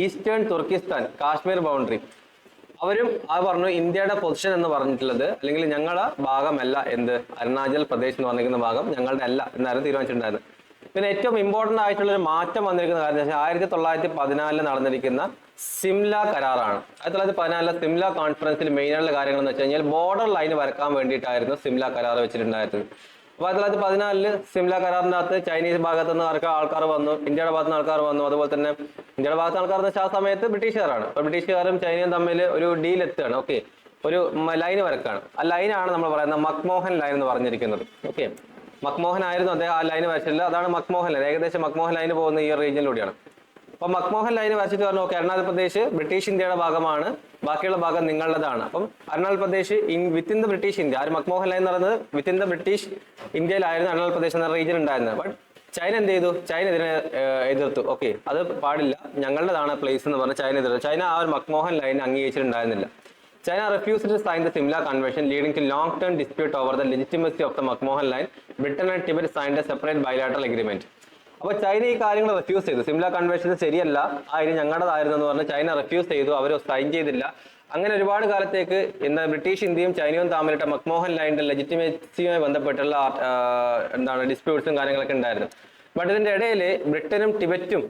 ഈസ്റ്റേൺ തുർക്കിസ്ഥാൻ കാശ്മീർ ബൗണ്ടറി അവരും അത് പറഞ്ഞു ഇന്ത്യയുടെ പൊസിഷൻ എന്ന് പറഞ്ഞിട്ടുള്ളത് അല്ലെങ്കിൽ ഞങ്ങളുടെ ഭാഗമല്ല, എന്ത് അരുണാചൽ പ്രദേശ് എന്ന് പറഞ്ഞിരിക്കുന്ന ഭാഗം ഞങ്ങളുടെ അല്ല എന്നായിരുന്നു തീരുമാനിച്ചിട്ടുണ്ടായിരുന്നത്. പിന്നെ ഏറ്റവും ഇമ്പോർട്ടന്റ് ആയിട്ടുള്ള ഒരു മാറ്റം വന്നിരിക്കുന്ന കാര്യം വെച്ചാൽ 1914 നടന്നിരിക്കുന്ന സിംല കരാറാണ്. 1914 സിംല കോൺഫറൻസിൽ മെയിൻ ആയിട്ടുള്ള കാര്യങ്ങൾ എന്ന് വെച്ച് കഴിഞ്ഞാൽ ബോർഡർ ലൈൻ വരക്കാൻ വേണ്ടിയിട്ടായിരുന്നു സിംല കരാർ വെച്ചിട്ടുണ്ടായിരുന്നത്. അപ്പൊ 1914 സിംല കരാറിന്റെ അകത്ത് ചൈനീസ് ഭാഗത്ത് നിന്ന് ആൾക്കാർ വന്നു, ഇന്ത്യയുടെ ഭാഗത്ത് നിന്ന് ആൾക്കാർ വന്നു. അതുപോലെ തന്നെ ഇന്ത്യയുടെ ഭാഗത്ത് ആൾക്കാർ എന്ന് വെച്ചാൽ ആ സമയത്ത് ബ്രിട്ടീഷുകാരാണ്. അപ്പൊ ബ്രിട്ടീഷുകാരും ചൈനയും തമ്മിൽ ഒരു ഡീൽ എത്തുകയാണ്. ഓക്കെ, ഒരു ലൈൻ വരക്കാണ്. ആ ലൈനാണ് നമ്മൾ പറയുന്നത് മക്മോഹൻ ലൈൻ എന്ന് പറഞ്ഞിരിക്കുന്നത്. ഓക്കെ, മക്മോഹൻ ആയിരുന്നു അദ്ദേഹം ആ ലൈൻ വരച്ചില്ല, അതാണ് മക്മോഹൻ ലൈൻ. ഏകദേശം മക്മോഹൻ ലൈന് പോകുന്ന ഈ റീജിയനിലൂടെയാണ്. അപ്പൊ മക്മോഹൻ ലൈൻ വരച്ചിട്ട് പറഞ്ഞു ഓക്കെ അരുണാചൽ പ്രദേശ് ബ്രിട്ടീഷ് ഇന്ത്യയുടെ ഭാഗമാണ്, ബാക്കിയുള്ള ഭാഗം നിങ്ങളുടേതാണ്. അപ്പം Arunachal Pradesh within the British India, ആ ഒരു മക്മോഹൻ ലൈൻ എന്ന് പറയുന്നത് വിത്തിൻ ദ ബ്രിട്ടീഷ് ഇന്ത്യയിലായിരുന്നു അരുണാചൽ പ്രദേശ് എന്ന റീജിയൻ ഉണ്ടായിരുന്നത്. ബട്ട് ചൈന എന്ത് ചെയ്തു? ചൈന ഇതിനെ എതിർത്തു. ഓക്കെ, അത് പാടില്ല, ഞങ്ങളുടേതാണ് പ്ലേസ് എന്ന് പറഞ്ഞ് ചൈന എതിർത്തു. ചൈന ആ ഒരു മക്മോഹൻ ലൈൻ അംഗീകരിച്ചിട്ടുണ്ടായിരുന്നില്ല. China refused to sign the Simla Convention, leading to long-term dispute over the legitimacy of the McMahon Line. Britain and Tibet signed a separate bilateral agreement. അപ്പോൾ China ഈ കാര്യങ്ങൾ refuse ചെയ്തു. Simla convention ശരിയല്ല, ആ ഇത് ഞങ്ങളുടേതായിരുന്നു എന്ന് പറഞ്ഞ് ചൈന റിഫ്യൂസ് ചെയ്തു, അവർ സൈൻ ചെയ്തില്ല. അങ്ങനെ ഒരുപാട് കാലത്തേക്ക് എന്താ ബ്രിട്ടീഷ് ഇന്ത്യയും ചൈനയും തമ്മിലിട്ട മക്മോഹൻ ലൈനിന്റെ ലെജിറ്റിമേസിയുമായി ബന്ധപ്പെട്ടുള്ള ഡിസ്പ്യൂട്ട്സും കാര്യങ്ങളൊക്കെ ഉണ്ടായിരുന്നു. ബട്ട് ഇതിന്റെ ഇടയിൽ ബ്രിട്ടനും ടിബറ്റും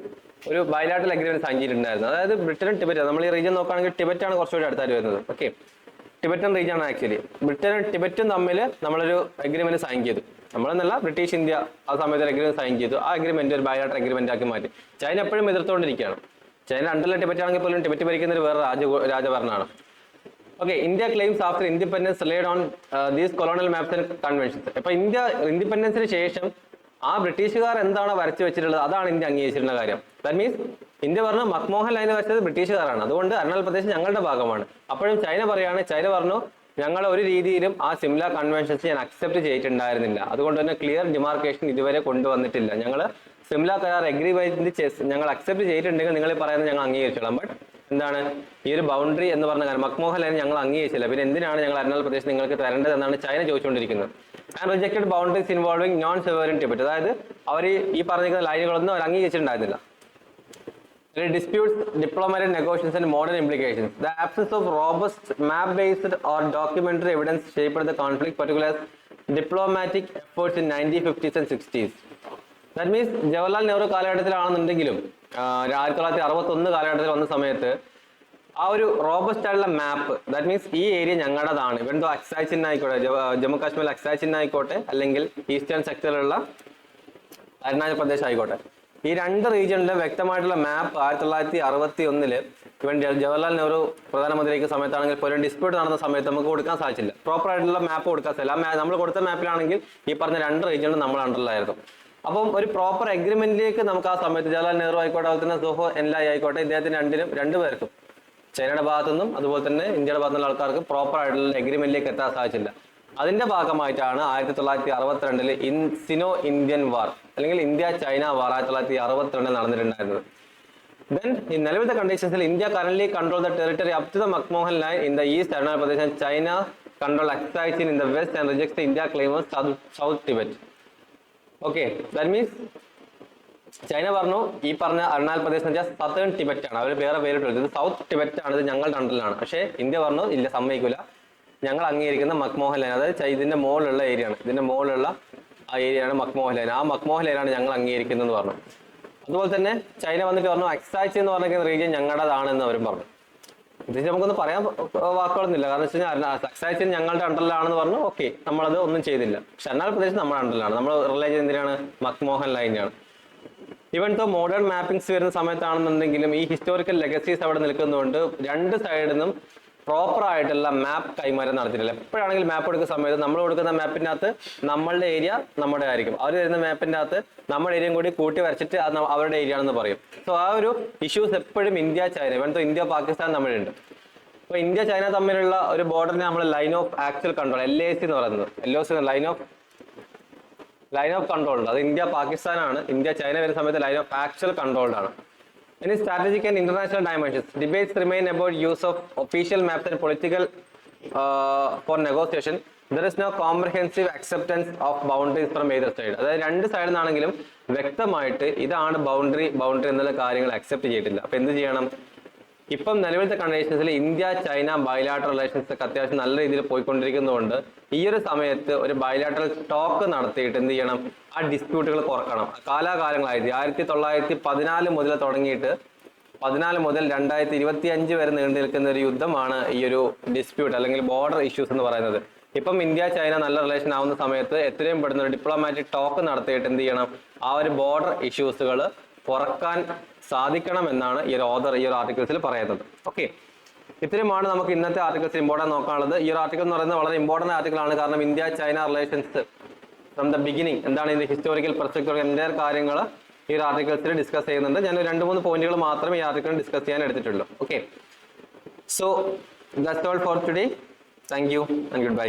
ഒരു ബയലാറ്ററൽ അഗ്രിമെന്റ് സൈൻ ചെയ്തിട്ടുണ്ടായിരുന്നു. അതായത് ബ്രിട്ടനും ടിബറ്റ്, നമ്മൾ ഈ റീജിയൻ നോക്കുകയാണെങ്കിൽ ടിബറ്റ് ആണ് കുറച്ചുകൂടി അടുത്തായിട്ട് വരുന്നത്. ഓക്കെ, ടിബറ്റൻ റീജിയൻ ആണ് ആക്ച്വലി. ബ്രിട്ടനും ടിബറ്റും തമ്മിൽ നമ്മളൊരു അഗ്രിമെന്റ് സൈൻ ചെയ്തു. നമ്മളെന്നല്ല, ബ്രിട്ടീഷ് ഇന്ത്യ ആ സമയത്ത് ഒരു അഗ്രിമെന്റ് സൈൻ ചെയ്തു. ആ അഗ്രിമെന്റ് ഒരു ബയലാറ്ററൽ അഗ്രിമെന്റ് ആക്കി മാറ്റി. ചൈന എപ്പോഴും എതിർത്തുകൊണ്ടിരിക്കുകയാണ്. ചൈന അണ്ടറിലെ ടിബറ്റ് ആണെങ്കിൽ പോലും ടിബറ്റ് ഭരിക്കുന്ന ഒരു വേറെ രാജഭരണമാണ്. Okay, India claims after independence relied on these colonial maps and conventions. അപ്പൊ ഇന്ത്യ ഇൻഡിപെൻഡൻസിന് ശേഷം ആ ബ്രിട്ടീഷുകാർ എന്താണോ വരച്ചു വെച്ചിട്ടുള്ളത് അതാണ് ഇന്ത്യ അംഗീകരിച്ചിട്ടുള്ള കാര്യം. ദാറ്റ് മീൻസ് ഇന്ത്യ പറഞ്ഞു മക്മോഹൻ ലൈൻ വരച്ചത് ബ്രിട്ടീഷുകാരാണ്, അതുകൊണ്ട് അരുണാചൽ പ്രദേശ് ഞങ്ങളുടെ ഭാഗമാണ്. അപ്പോഴും ചൈന പറയാണ്, ചൈന പറഞ്ഞു ഞങ്ങൾ ഒരു രീതിയിലും ആ സിംല കൺവെൻഷൻസ് ഞാൻ അക്സെപ്റ്റ് ചെയ്തിട്ടുണ്ടായിരുന്നില്ല, അതുകൊണ്ട് തന്നെ ക്ലിയർ ഡിമാർക്കേഷൻ ഇതുവരെ കൊണ്ടുവന്നിട്ടില്ല. ഞങ്ങൾ സിംല കരാർ അഗ്രിമെന്റ് ഞങ്ങൾ അക്സെപ്റ്റ് ചെയ്തിട്ടുണ്ടെങ്കിൽ നിങ്ങൾ പറയുന്നത് ഞങ്ങൾ അംഗീകരിച്ചോളാം. ബട്ട് എന്താണ് ഈ ഒരു ബൗണ്ടറി എന്ന് പറഞ്ഞ കാര്യം, മക്മോഹൻ ലൈൻ ഞങ്ങൾ അംഗീകരിച്ചില്ല, പിന്നെ എന്തിനാണ് ഞങ്ങൾ അരുണാചൽ പ്രദേശ് നിങ്ങൾക്ക് തരേണ്ടത് എന്നാണ് ചൈന ചോദിച്ചുകൊണ്ടിരിക്കുന്നത്. And rejected boundaries involving non sovereign Tibet. അതായത് അവർ ഈ പറഞ്ഞിരിക്കുന്ന ലൈനുകളൊന്നും അവർ അംഗീകരിച്ചിട്ടുണ്ടായിരുന്നില്ല. Disputes, diplomatic negotiations and modern implications. The absence of robust map-based or documentary evidence shaped the conflict, particularly diplomatic efforts in 1950s and 60s. That means Jawaharlal Nehru കാലഘട്ടത്തിലാണെന്നുണ്ടെങ്കിലും 1961 കാലഘട്ടത്തിൽ വന്ന സമയത്ത് ആ ഒരു robust ആയിട്ടുള്ള മാപ്പ്, ദാറ്റ് മീൻസ് ഈ ഏരിയ ഞങ്ങളുടേതാണ്, ഇവൻ അക്സായ് ചിഹ്നം ആയിക്കോട്ടെ, ജമ്മു കാശ്മീരിൽ അക്സായ് ചിഹ്നം ആയിക്കോട്ടെ, അല്ലെങ്കിൽ ഈസ്റ്റേൺ സെക്ടറിലുള്ള അരുണാചൽ പ്രദേശ് ആയിക്കോട്ടെ, ഈ രണ്ട് റീജിയണിലെ വ്യക്തമായിട്ടുള്ള മാപ്പ് 1961 ഇവൻ ജവഹർലാൽ നെഹ്റു പ്രധാനമന്ത്രിക്ക് സമയത്താണെങ്കിൽ പോലും ഡിസ്പ്യൂട്ട് നടന്ന സമയത്ത് നമുക്ക് കൊടുക്കാൻ സാധിച്ചില്ല, പ്രോപ്പർ ആയിട്ടുള്ള മാപ്പ് കൊടുക്കാൻ സാധിച്ചില്ല. നമ്മൾ കൊടുത്ത മാപ്പിലാണെങ്കിൽ ഈ പറഞ്ഞ രണ്ട് റീജിയണും നമ്മൾ അണ്ടറിലായിരുന്നു. അപ്പം ഒരു പ്രോപ്പർ അഗ്രിമെന്റിലേക്ക് നമുക്ക് ആ സമയത്ത് ജവഹർലാൽ നെഹ്റു ആയിക്കോട്ടെ, അതുപോലെ തന്നെ സുഹോ എൻലായി ആയിക്കോട്ടെ, ഇദ്ദേഹത്തിന് രണ്ടുപേർക്കും ചൈനയുടെ ഭാഗത്തുനിന്നും അതുപോലെ തന്നെ ഇന്ത്യയുടെ ഭാഗത്തുനിന്നുള്ള ആൾക്കാർക്ക് പ്രോപ്പർ ആയിട്ടുള്ള അഗ്രിമെന്റിലേക്ക് എത്താൻ സാധിച്ചില്ല. അതിന്റെ ഭാഗമായിട്ടാണ് 1962 സിനോ ഇന്ത്യൻ വാർ അല്ലെങ്കിൽ ഇന്ത്യ ചൈന വാർ 1962 നടന്നിട്ടുണ്ടായിരുന്നത്. Then, in നിലവിലത്തെ കണ്ടീഷൻസിൽ India currently control the territory up to the McMahon line in the east Arunachal Pradesh and China control Aksai Chin in the west and rejects the India claim of south Tibet. Okay, that means China പറഞ്ഞു ഈ പറഞ്ഞ അരുണാചൽ പ്രദേശ് എന്ന് വെച്ചാൽ southern Tibet ആണ്, അവർ വേറെ പേരിട്ടുള്ളത്, ഇത് south Tibet ആണ്, ഇത് ഞങ്ങളുടെ അണ്ടറിലാണ്. പക്ഷേ ഇന്ത്യ പറഞ്ഞു ഇല്ല, സമ്മതിക്കില്ല, ഞങ്ങൾ അംഗീകരിക്കുന്ന മക്മോഹൻ ലൈൻ, അതായത് ഇതിന്റെ മുകളിലുള്ള ഏരിയ ആണ്, ഇതിന്റെ മുകളിലുള്ള ആ ഏരിയയാണ് മക്മോഹൻ ലൈൻ, ആ മക്മോഹൻ ലൈനാണ് ഞങ്ങൾ അംഗീകരിക്കുന്നതെന്ന് പറഞ്ഞു. അതുപോലെ തന്നെ ചൈന വന്നിട്ട് പറഞ്ഞു അക്സായ് എന്ന് പറഞ്ഞിരിക്കുന്ന റീജിയൻ ഞങ്ങളുടേതാണെന്ന് അവരും പറഞ്ഞു. ഇത് നമുക്കൊന്നും പറയാൻ വാക്കുകളൊന്നുമില്ല, കാരണം വെച്ച് കഴിഞ്ഞാൽ അക്സായ് ചിൻ ഞങ്ങളുടെ അണ്ടറിലാണെന്ന് പറഞ്ഞു. ഓക്കെ, നമ്മളത് ഒന്നും ചെയ്തില്ല. പക്ഷെ അരുണാചൽ പ്രദേശ് നമ്മുടെ അണ്ടറിലാണ്, നമ്മൾ റിലേ ചെയ്ത് എന്തിനാണ്, മക്മോഹൻ ലൈനാണ്. ഇവൻ തോ മോഡേൺ മാപ്പിംഗ്സ് വരുന്ന സമയത്താണെന്നുണ്ടെങ്കിലും ഈ ഹിസ്റ്റോറിക്കൽ ലെഗസീസ് അവിടെ നിൽക്കുന്നതുകൊണ്ട് രണ്ട് സൈഡിൽ നിന്നും പ്രോപ്പർ ആയിട്ടുള്ള മാപ്പ് കൈമാറ്റം നടത്തിയിട്ടില്ല. എപ്പോഴാണെങ്കിലും മാപ്പ് എടുക്കുന്ന സമയത്ത് നമ്മൾ കൊടുക്കുന്ന മാപ്പിൻ്റെ അകത്ത് നമ്മളുടെ ഏരിയ നമ്മുടെ ആയിരിക്കും, അവർ തരുന്ന മാപ്പിൻ്റെ അകത്ത് നമ്മുടെ ഏരിയയും കൂടി കൂട്ടി വരച്ചിട്ട് അത് അവരുടെ ഏരിയ ആണെന്ന് പറയും. സോ ആ ഒരു ഇഷ്യൂസ് എപ്പോഴും ഇന്ത്യ ചൈന, ഇവൻ ഇന്ത്യ പാകിസ്ഥാൻ തമ്മിലുണ്ട്. അപ്പോൾ ഇന്ത്യ ചൈന തമ്മിലുള്ള ഒരു ബോർഡറിനെ നമ്മൾ line of actual control LAC എന്ന് പറയുന്നത്, LOC ലൈൻ ഓഫ് കൺട്രോൾ ഉണ്ട്, അത് ഇന്ത്യ പാകിസ്ഥാനാണ്. ഇന്ത്യ ചൈന വരുന്ന സമയത്ത് ലൈൻ ഓഫ് ആക്ച്വൽ കൺട്രോൾഡ് ആണ്. In strategic and international dimensions, debates remain about use of official maps and political for negotiation. There is no comprehensive acceptance of boundaries from either side. അതായത് രണ്ട് സൈഡിൽ നിന്നാണെങ്കിലും വ്യക്തമായിട്ട് ഇതാണ് boundary എന്നുള്ള കാര്യങ്ങൾ accept ചെയ്തിട്ടില്ല. അപ്പൊ എന്ത് ചെയ്യണം? ഇപ്പം നിലവിലത്തെ കണ്ടീഷൻസിൽ ഇന്ത്യ ചൈന ബൈലാറ്ററൽ റിലേഷൻസ് ഒക്കെ അത്യാവശ്യം നല്ല രീതിയിൽ പോയിക്കൊണ്ടിരിക്കുന്നതുകൊണ്ട് ഈ ഒരു സമയത്ത് ഒരു ബൈലാറ്ററൽ ടോക്ക് നടത്തിയിട്ട് എന്ത് ചെയ്യണം, ആ ഡിസ്പ്യൂട്ടുകൾ കുറക്കണം. കാലാകാലങ്ങളായിട്ട് 1914 മുതൽ തുടങ്ങിയിട്ട് 14 മുതൽ 2025 വരെ നീണ്ടു നിൽക്കുന്ന ഒരു യുദ്ധമാണ് ഈ ഒരു ഡിസ്പ്യൂട്ട് അല്ലെങ്കിൽ ബോർഡർ ഇഷ്യൂസ് എന്ന് പറയുന്നത്. ഇപ്പം ഇന്ത്യ ചൈന നല്ല റിലേഷൻ ആവുന്ന സമയത്ത് എത്രയും പെടുന്ന ഒരു ഡിപ്ലോമാറ്റിക് ടോക്ക് നടത്തിയിട്ട് എന്ത് ചെയ്യണം, ആ ഒരു ബോർഡർ ഇഷ്യൂസുകൾ കുറക്കാൻ സാധിക്കണം എന്നാണ് ഈ ഒരു ആർട്ടിക്കിൾസിൽ പറയുന്നത്. ഓക്കെ, ഇത്രയുമാണ് നമുക്ക് ഇന്നത്തെ ആർട്ടിക്കിൾസ് ഇമ്പോർട്ടൻ്റ് നോക്കാനുള്ളത്. ഈ ഒരു ആർട്ടിക്കിൾ എന്ന് പറയുന്നത് വളരെ ഇമ്പോർട്ടൻ്റ് ആർട്ടിക്കിൾ ആണ്, കാരണം India China relations from the beginning എന്താണ് ഇതിന്റെ ഹിസ്റ്റോറിക്കൽ പെർസ്പെക്റ്റീവ് എൻ്റെ കാര്യങ്ങൾ ഈ ഒരു ആർട്ടിക്കിൾസിൽ ഡിസ്കസ് ചെയ്യുന്നുണ്ട്. ഞാൻ 2-3 പോയിന്റുകൾ മാത്രമേ ഈ ആർട്ടിക്കിൾ ഡിസ്കസ് ചെയ്യാൻ എടുത്തിട്ടുള്ളൂ. Okay, so that's all for today. Thank you and good bye.